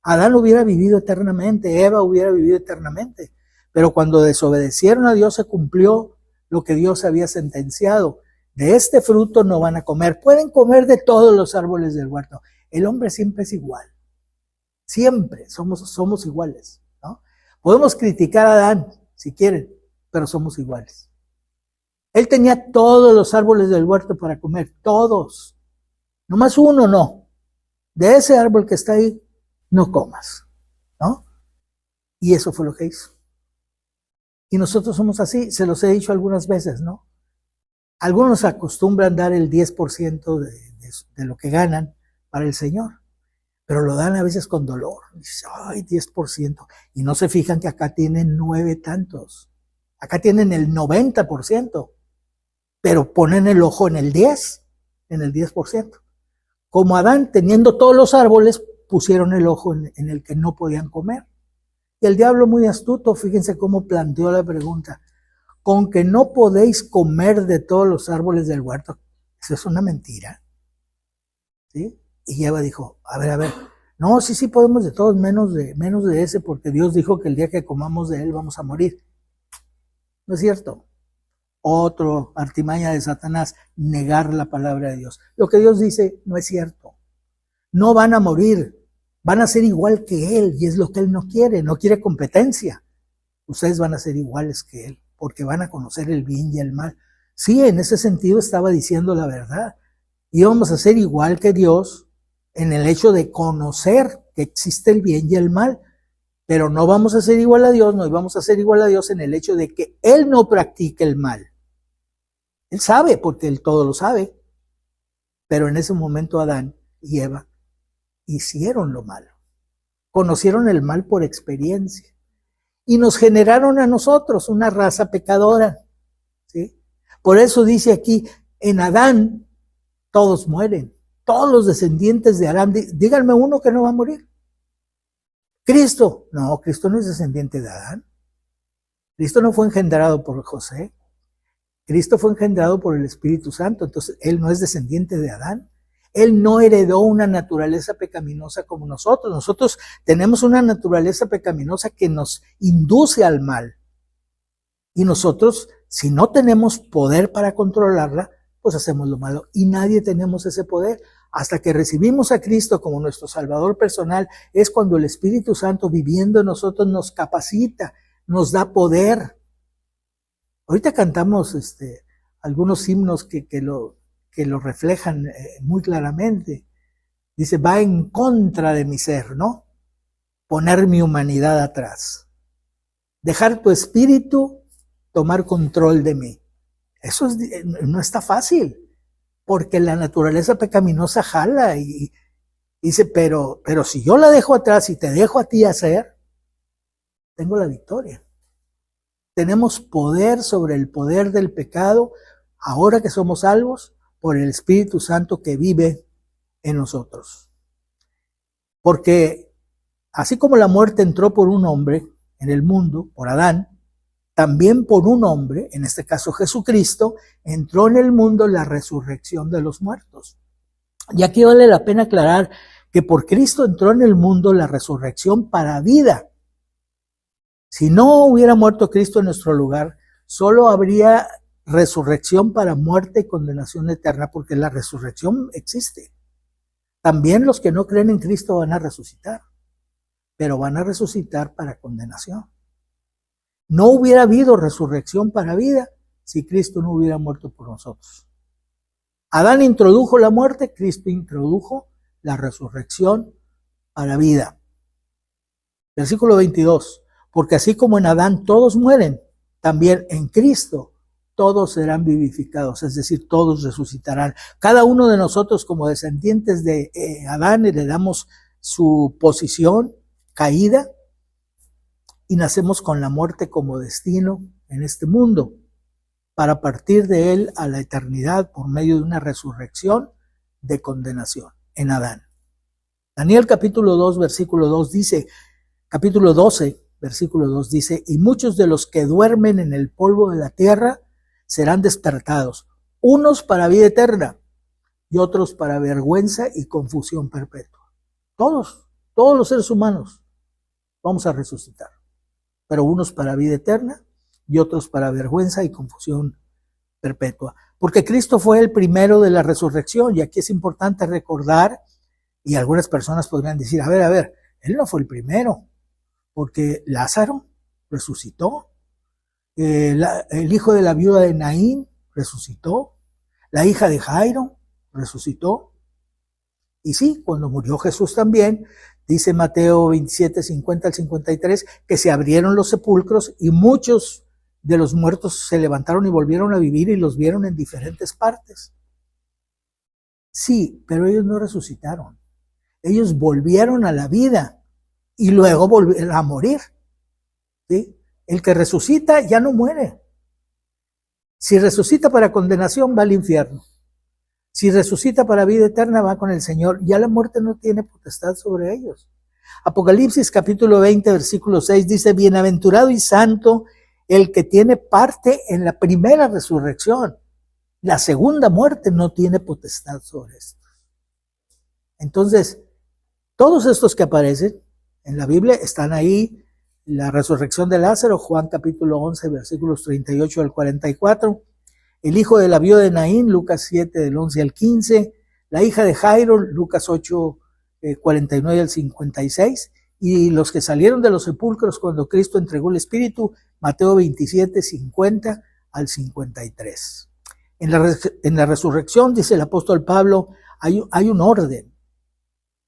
Adán hubiera vivido eternamente, Eva hubiera vivido eternamente. Pero cuando desobedecieron a Dios, se cumplió lo que Dios había sentenciado. De este fruto no van a comer. Pueden comer de todos los árboles del huerto. El hombre siempre es igual. Siempre somos iguales, ¿no? Podemos criticar a Adán, si quieren, pero somos iguales. Él tenía todos los árboles del huerto para comer, todos. Nomás uno no. De ese árbol que está ahí, no comas, ¿no? Y eso fue lo que hizo. Y nosotros somos así, se los he dicho algunas veces, ¿no? Algunos acostumbran dar el 10% de lo que ganan para el Señor. Pero lo dan a veces con dolor. Dice, ay, 10%. Y no se fijan que acá tienen 9 tantos. Acá tienen el 90%. Pero ponen el ojo en el 10%. Como Adán, teniendo todos los árboles, pusieron el ojo en el que no podían comer. Y el diablo, muy astuto, fíjense cómo planteó la pregunta. Con que no podéis comer de todos los árboles del huerto. Eso es una mentira. ¿Sí? Y Eva dijo, a ver, no, sí podemos de todos, menos de ese, porque Dios dijo que el día que comamos de él vamos a morir. No es cierto. Otro artimaña de Satanás, negar la palabra de Dios. Lo que Dios dice no es cierto. No van a morir, van a ser igual que él, y es lo que él no quiere competencia. Ustedes van a ser iguales que él, porque van a conocer el bien y el mal. Sí, en ese sentido estaba diciendo la verdad. Íbamos a ser igual que Dios en el hecho de conocer que existe el bien y el mal, pero no vamos a ser igual a Dios, no vamos a ser igual a Dios en el hecho de que Él no practique el mal. Él sabe, porque Él todo lo sabe, pero en ese momento Adán y Eva hicieron lo malo, conocieron el mal por experiencia y nos generaron a nosotros una raza pecadora, ¿sí? Por eso dice aquí, en Adán todos mueren. Todos los descendientes de Adán, díganme uno que no va a morir. Cristo, no, Cristo no es descendiente de Adán. Cristo no fue engendrado por José. Cristo fue engendrado por el Espíritu Santo, entonces Él no es descendiente de Adán. Él no heredó una naturaleza pecaminosa como nosotros. Nosotros tenemos una naturaleza pecaminosa que nos induce al mal. Y nosotros, si no tenemos poder para controlarla, pues hacemos lo malo. Y nadie tenemos ese poder. Hasta que recibimos a Cristo como nuestro Salvador personal, es cuando el Espíritu Santo viviendo en nosotros nos capacita, nos da poder. Ahorita cantamos algunos himnos que lo reflejan muy claramente. Dice, va en contra de mi ser, ¿no? Poner mi humanidad atrás. Dejar tu espíritu tomar control de mí. Eso no está fácil. Porque la naturaleza pecaminosa jala y dice, pero si yo la dejo atrás y te dejo a ti hacer, tengo la victoria. Tenemos poder sobre el poder del pecado, ahora que somos salvos, por el Espíritu Santo que vive en nosotros. Porque así como la muerte entró por un hombre, en el mundo, por Adán, también por un hombre, en este caso Jesucristo, entró en el mundo la resurrección de los muertos. Y aquí vale la pena aclarar que por Cristo entró en el mundo la resurrección para vida. Si no hubiera muerto Cristo en nuestro lugar, solo habría resurrección para muerte y condenación eterna, porque la resurrección existe. También los que no creen en Cristo van a resucitar, pero van a resucitar para condenación. No hubiera habido resurrección para vida si Cristo no hubiera muerto por nosotros. Adán introdujo la muerte, Cristo introdujo la resurrección para vida. Versículo 22. Porque así como en Adán todos mueren, también en Cristo todos serán vivificados, es decir, todos resucitarán. Cada uno de nosotros como descendientes de Adán heredamos su posición caída y nacemos con la muerte como destino en este mundo, para partir de él a la eternidad por medio de una resurrección de condenación en Adán. Daniel capítulo 2, versículo 2 dice, capítulo 12, versículo 2 dice, y muchos de los que duermen en el polvo de la tierra serán despertados, unos para vida eterna y otros para vergüenza y confusión perpetua. Todos los seres humanos vamos a resucitar, pero unos para vida eterna y otros para vergüenza y confusión perpetua. Porque Cristo fue el primero de la resurrección, y aquí es importante recordar, y algunas personas podrían decir, a ver, él no fue el primero, porque Lázaro resucitó, el hijo de la viuda de Naín resucitó, la hija de Jairo resucitó, y sí, cuando murió Jesús también, dice Mateo 27, 50 al 53, que se abrieron los sepulcros y muchos de los muertos se levantaron y volvieron a vivir y los vieron en diferentes partes. Sí, pero ellos no resucitaron. Ellos volvieron a la vida y luego volvieron a morir. ¿Sí? El que resucita ya no muere. Si resucita para condenación, va al infierno. Si resucita para vida eterna, va con el Señor. Ya la muerte no tiene potestad sobre ellos. Apocalipsis capítulo 20, versículo 6 dice, bienaventurado y santo el que tiene parte en la primera resurrección. La segunda muerte no tiene potestad sobre esto. Entonces, todos estos que aparecen en la Biblia están ahí. La resurrección de Lázaro, Juan capítulo 11, versículos 38 al 44. El hijo de la viuda de Naín, Lucas 7, del 11 al 15. La hija de Jairo, Lucas 8, 49 al 56. Y los que salieron de los sepulcros cuando Cristo entregó el Espíritu, Mateo 27, 50 al 53. En la resurrección, dice el apóstol Pablo, hay un orden.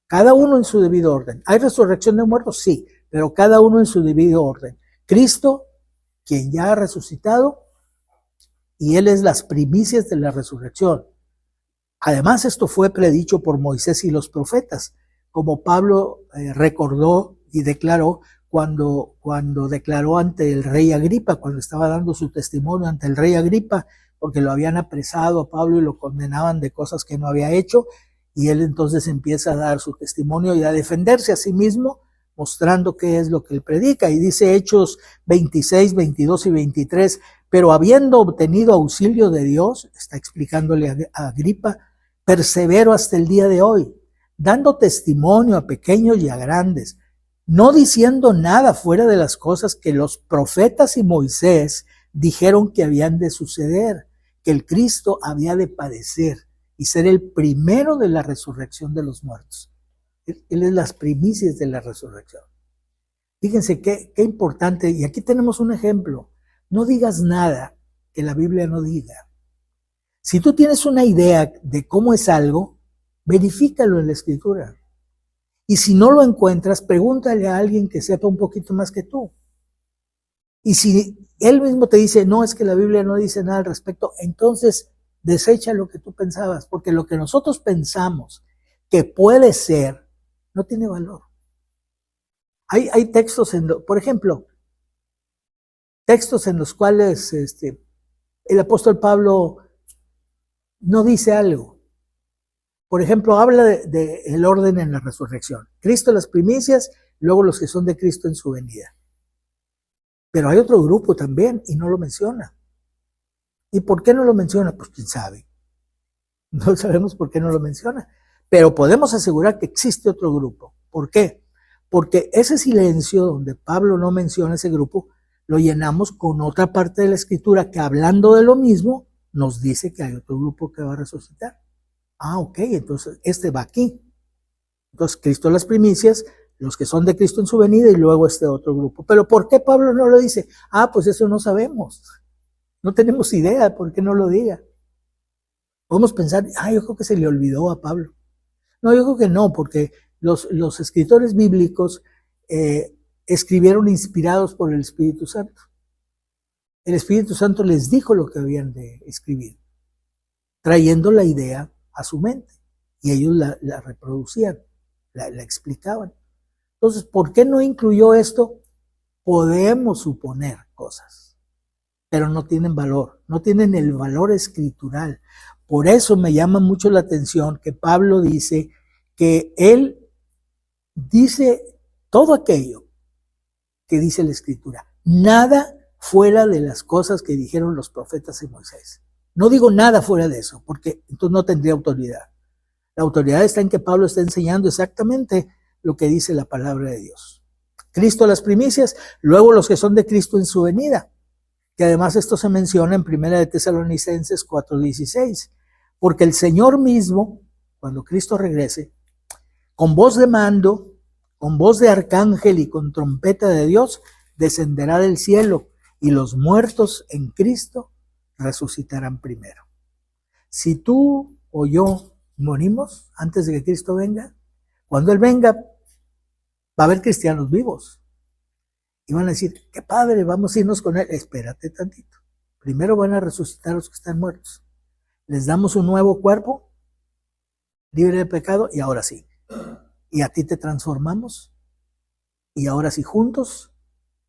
Cada uno en su debido orden. ¿Hay resurrección de muertos? Sí, pero cada uno en su debido orden. Cristo, quien ya ha resucitado, y Él es las primicias de la resurrección. Además, esto fue predicho por Moisés y los profetas, como Pablo recordó y declaró cuando declaró ante el rey Agripa, cuando estaba dando su testimonio ante el rey Agripa, porque lo habían apresado a Pablo y lo condenaban de cosas que no había hecho, y él entonces empieza a dar su testimonio y a defenderse a sí mismo, mostrando qué es lo que él predica. Y dice Hechos 26, 22 y 23, pero habiendo obtenido auxilio de Dios, está explicándole a Agripa, persevero hasta el día de hoy, dando testimonio a pequeños y a grandes, no diciendo nada fuera de las cosas que los profetas y Moisés dijeron que habían de suceder, que el Cristo había de padecer y ser el primero de la resurrección de los muertos. Él es las primicias de la resurrección. Fíjense qué importante, y aquí tenemos un ejemplo. No digas nada que la Biblia no diga. Si tú tienes una idea de cómo es algo, verifícalo en la Escritura. Y si no lo encuentras, pregúntale a alguien que sepa un poquito más que tú. Y si él mismo te dice, no, es que la Biblia no dice nada al respecto, entonces desecha lo que tú pensabas, porque lo que nosotros pensamos que puede ser, no tiene valor. Hay textos, por ejemplo, textos en los cuales el apóstol Pablo no dice algo. Por ejemplo, habla de el orden en la resurrección. Cristo las primicias, luego los que son de Cristo en su venida. Pero hay otro grupo también y no lo menciona. ¿Y por qué no lo menciona? Pues quién sabe. No sabemos por qué no lo menciona. Pero podemos asegurar que existe otro grupo. ¿Por qué? Porque ese silencio donde Pablo no menciona ese grupo, lo llenamos con otra parte de la Escritura que, hablando de lo mismo, nos dice que hay otro grupo que va a resucitar. Ah, ok, entonces este va aquí. Entonces Cristo las primicias, los que son de Cristo en su venida, y luego este otro grupo. Pero ¿por qué Pablo no lo dice? Ah, pues eso no sabemos. No tenemos idea de por qué no lo diga. Podemos pensar, yo creo que se le olvidó a Pablo. No, yo creo que no, porque los escritores bíblicos escribieron inspirados por el Espíritu Santo. El Espíritu Santo les dijo lo que habían de escribir, trayendo la idea a su mente, y ellos la reproducían, la explicaban. Entonces, ¿por qué no incluyó esto? Podemos suponer cosas, pero no tienen valor, no tienen el valor escritural. Por eso me llama mucho la atención que Pablo dice que él dice todo aquello que dice la Escritura, nada fuera de las cosas que dijeron los profetas y Moisés. No digo nada fuera de eso, porque entonces no tendría autoridad. La autoridad está en que Pablo está enseñando exactamente lo que dice la palabra de Dios. Cristo las primicias, luego los que son de Cristo en su venida, que además esto se menciona en 1 de Tesalonicenses 4:16, porque el Señor mismo, cuando Cristo regrese, con voz de mando, con voz de arcángel y con trompeta de Dios, descenderá del cielo, y los muertos en Cristo resucitarán primero. Si tú o yo morimos antes de que Cristo venga, cuando Él venga, va a haber cristianos vivos. Y van a decir, qué padre, vamos a irnos con Él. Espérate tantito. Primero van a resucitar los que están muertos. Les damos un nuevo cuerpo, libre de pecado, y ahora sí. Y a ti te transformamos, y ahora sí juntos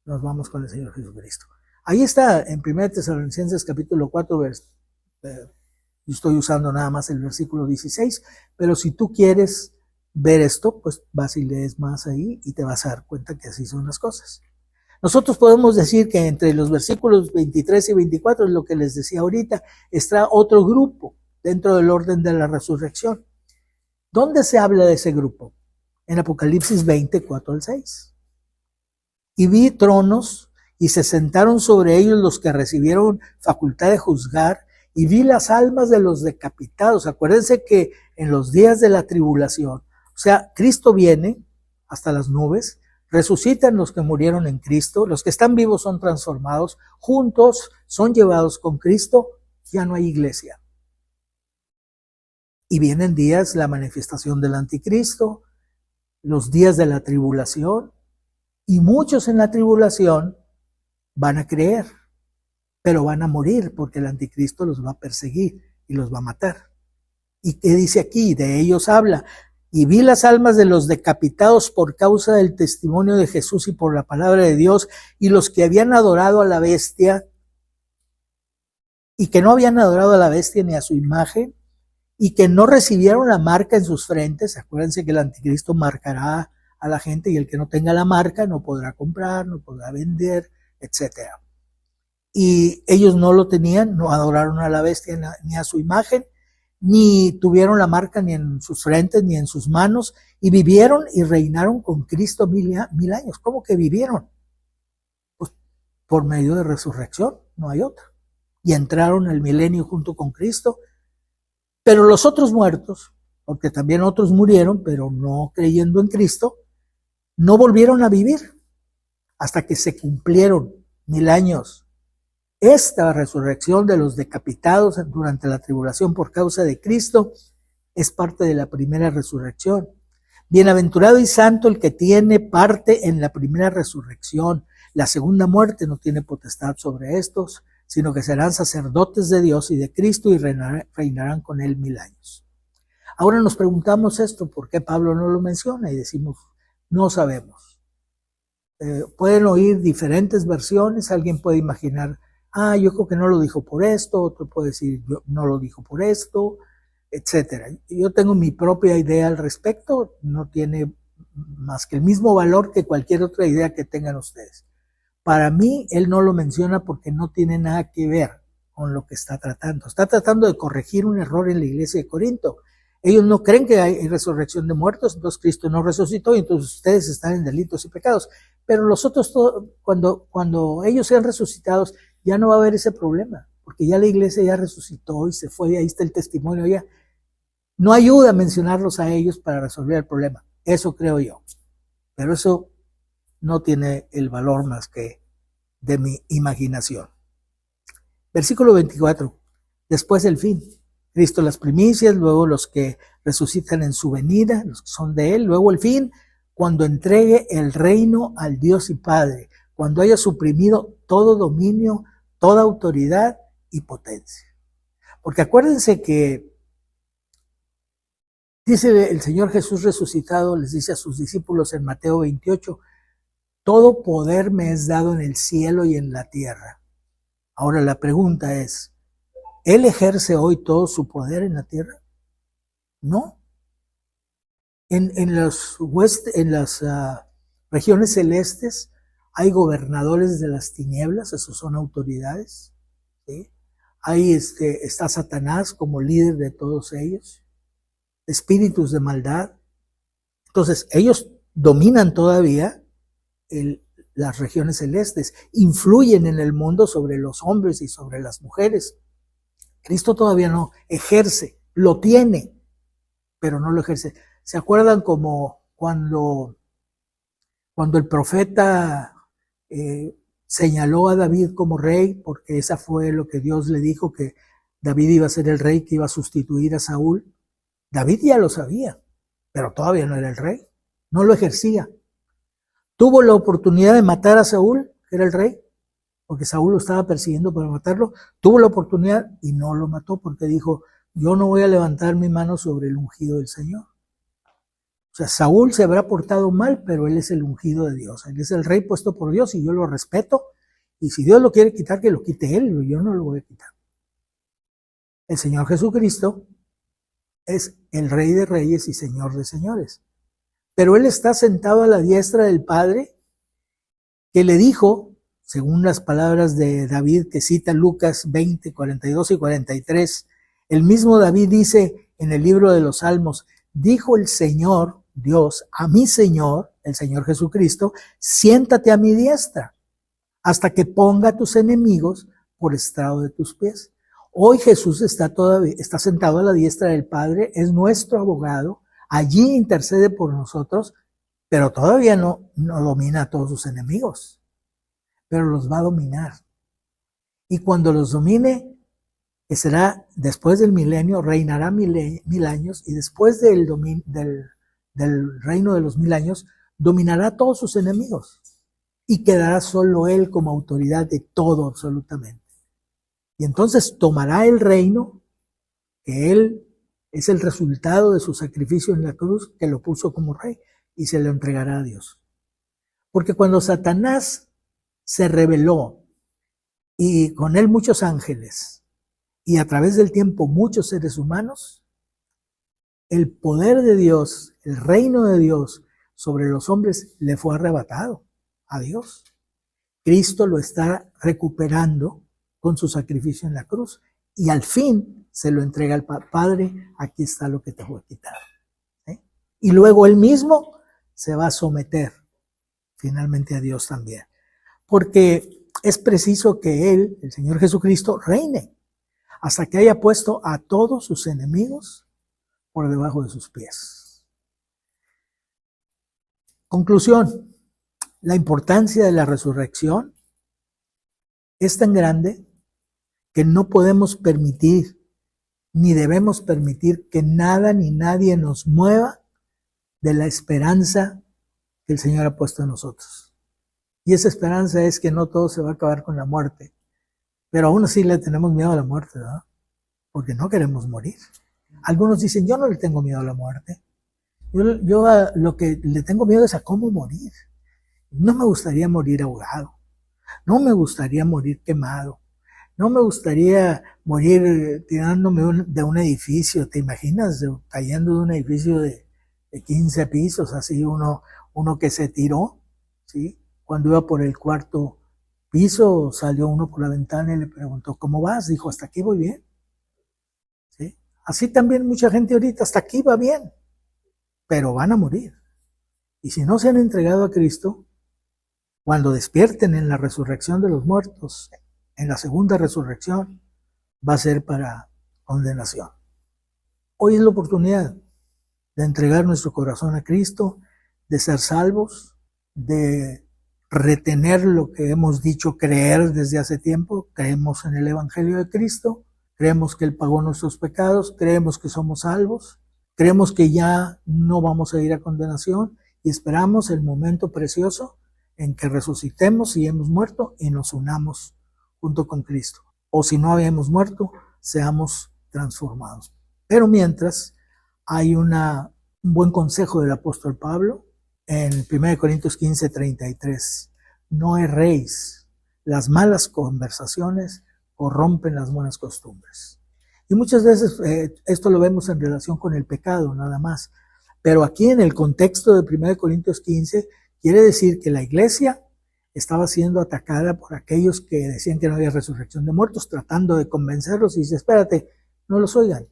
nos vamos con el Señor Jesucristo. Ahí está en 1 Tesalonicenses capítulo 4, yo estoy usando nada más el versículo 16, pero si tú quieres ver esto, pues vas y lees más ahí y te vas a dar cuenta que así son las cosas. Nosotros podemos decir que entre los versículos 23 y 24, es lo que les decía ahorita, está otro grupo dentro del orden de la resurrección. ¿Dónde se habla de ese grupo? En Apocalipsis 20, 4-6. Y vi tronos, y se sentaron sobre ellos los que recibieron facultad de juzgar, y vi las almas de los decapitados. Acuérdense que en los días de la tribulación, o sea, Cristo viene hasta las nubes, resucitan los que murieron en Cristo, los que están vivos son transformados, juntos son llevados con Cristo, ya no hay iglesia. Y vienen días, la manifestación del anticristo, los días de la tribulación, y muchos en la tribulación van a creer, pero van a morir porque el anticristo los va a perseguir y los va a matar. ¿Y qué dice aquí? De ellos habla. Y vi las almas de los decapitados por causa del testimonio de Jesús y por la palabra de Dios, y los que habían adorado a la bestia, y que no habían adorado a la bestia ni a su imagen, y que no recibieron la marca en sus frentes. Acuérdense que el anticristo marcará a la gente, y el que no tenga la marca no podrá comprar, no podrá vender, etc. Y ellos no lo tenían, no adoraron a la bestia ni a su imagen, ni tuvieron la marca ni en sus frentes ni en sus manos, y vivieron y reinaron con Cristo 1000 años. ¿Cómo que vivieron? Pues por medio de resurrección, no hay otra. Y entraron al milenio junto con Cristo. Pero los otros muertos, porque también otros murieron, pero no creyendo en Cristo, no volvieron a vivir hasta que se cumplieron 1000 años. Esta resurrección de los decapitados durante la tribulación por causa de Cristo es parte de la primera resurrección. Bienaventurado y santo el que tiene parte en la primera resurrección. La segunda muerte no tiene potestad sobre estos, sino que serán sacerdotes de Dios y de Cristo, y reinarán con Él 1000 años. Ahora nos preguntamos esto, ¿por qué Pablo no lo menciona? Y decimos, no sabemos. Pueden oír diferentes versiones, alguien puede imaginar, yo creo que no lo dijo por esto, otro puede decir, no lo dijo por esto, etcétera. Yo tengo mi propia idea al respecto, no tiene más que el mismo valor que cualquier otra idea que tengan ustedes. para mí, él no lo menciona porque no tiene nada que ver con lo que está tratando. Está tratando de corregir un error en la iglesia de Corinto. Ellos no creen que hay resurrección de muertos, entonces Cristo no resucitó y entonces ustedes están en delitos y pecados. Pero los otros, cuando ellos sean resucitados, ya no va a haber ese problema, porque ya la iglesia ya resucitó y se fue, y ahí está el testimonio ya. No ayuda a mencionarlos a ellos para resolver el problema. Eso creo yo. Pero eso no tiene el valor más que de mi imaginación. Versículo 24. Después el fin. Cristo las primicias, luego los que resucitan en su venida, los que son de él, luego el fin, cuando entregue el reino al Dios y Padre, cuando haya suprimido todo dominio, toda autoridad y potencia. Porque acuérdense que dice el Señor Jesús resucitado, les dice a sus discípulos en Mateo 28, todo poder me es dado en el cielo y en la tierra. Ahora la pregunta es, ¿Él ejerce hoy todo su poder en la tierra? No. En las regiones celestes hay gobernadores de las tinieblas, esos son autoridades. ¿Sí? Ahí está Satanás como líder de todos ellos, espíritus de maldad. Entonces, ellos dominan todavía las regiones celestes, influyen en el mundo sobre los hombres y sobre las mujeres. Cristo todavía no ejerce, lo tiene, pero no lo ejerce. ¿Se acuerdan como cuando el profeta señaló a David como rey? Porque esa fue lo que Dios le dijo, que David iba a ser el rey que iba a sustituir a Saúl. David ya lo sabía, pero todavía no era el rey, no lo ejercía. Tuvo la oportunidad de matar a Saúl, que era el rey, porque Saúl lo estaba persiguiendo para matarlo, tuvo la oportunidad y no lo mató porque dijo, yo no voy a levantar mi mano sobre el ungido del Señor. O sea, Saúl se habrá portado mal, pero él es el ungido de Dios, él es el rey puesto por Dios y yo lo respeto, y si Dios lo quiere quitar, que lo quite él, yo no lo voy a quitar. El Señor Jesucristo es el Rey de Reyes y Señor de Señores, pero él está sentado a la diestra del Padre, que le dijo, según las palabras de David que cita Lucas 20, 42 y 43, el mismo David dice en el libro de los Salmos, dijo el Señor, Dios, a mi Señor, el Señor Jesucristo, siéntate a mi diestra, hasta que ponga a tus enemigos por estrado de tus pies. Hoy Jesús está sentado a la diestra del Padre, es nuestro abogado, allí intercede por nosotros, pero todavía no domina a todos sus enemigos. Pero los va a dominar. Y cuando los domine, que será después del milenio, reinará 1000 años, y después del reino de los 1000 años, dominará a todos sus enemigos. Y quedará solo él como autoridad de todo absolutamente. Y entonces tomará el reino, que él es el resultado de su sacrificio en la cruz, que lo puso como rey, y se lo entregará a Dios. Porque cuando Satanás se rebeló, y con él muchos ángeles, y a través del tiempo muchos seres humanos, el poder de Dios, el reino de Dios sobre los hombres le fue arrebatado a Dios. Cristo lo está recuperando con su sacrificio en la cruz, y al fin se lo entrega al Padre, aquí está lo que te fue quitado. ¿Sí? Y luego él mismo se va a someter finalmente a Dios también. Porque es preciso que él, el Señor Jesucristo, reine hasta que haya puesto a todos sus enemigos por debajo de sus pies. Conclusión, la importancia de la resurrección es tan grande que no podemos permitir, ni debemos permitir que nada ni nadie nos mueva de la esperanza que el Señor ha puesto en nosotros. Y esa esperanza es que no todo se va a acabar con la muerte. Pero aún así le tenemos miedo a la muerte, ¿verdad? Porque no queremos morir. Algunos dicen, yo no le tengo miedo a la muerte. Yo a lo que le tengo miedo es a cómo morir. No me gustaría morir ahogado. No me gustaría morir quemado. No me gustaría morir tirándome de un edificio. ¿Te imaginas? Cayendo de un edificio de 15 pisos, así uno que se tiró, ¿sí? Cuando iba por el cuarto piso, salió uno por la ventana y le preguntó, ¿cómo vas? Dijo, hasta aquí voy bien. ¿Sí? Así también mucha gente ahorita, hasta aquí va bien, pero van a morir. Y si no se han entregado a Cristo, cuando despierten en la resurrección de los muertos, en la segunda resurrección, va a ser para condenación. Hoy es la oportunidad de entregar nuestro corazón a Cristo, de ser salvos, de retener lo que hemos dicho creer desde hace tiempo. Creemos en el Evangelio de Cristo, creemos que Él pagó nuestros pecados, creemos que somos salvos, creemos que ya no vamos a ir a condenación y esperamos el momento precioso en que resucitemos y hemos muerto y nos unamos junto con Cristo. O si no habíamos muerto, seamos transformados. Pero mientras, hay un buen consejo del apóstol Pablo en 1 Corintios 15, 33. No erréis, las malas conversaciones corrompen las buenas costumbres. Y muchas veces esto lo vemos en relación con el pecado, nada más. Pero aquí en el contexto de 1 Corintios 15, quiere decir que la iglesia estaba siendo atacada por aquellos que decían que no había resurrección de muertos, tratando de convencerlos y dice, espérate, no los oigan,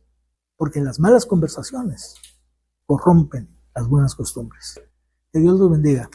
porque las malas conversaciones corrompen las buenas costumbres. Que Dios los bendiga.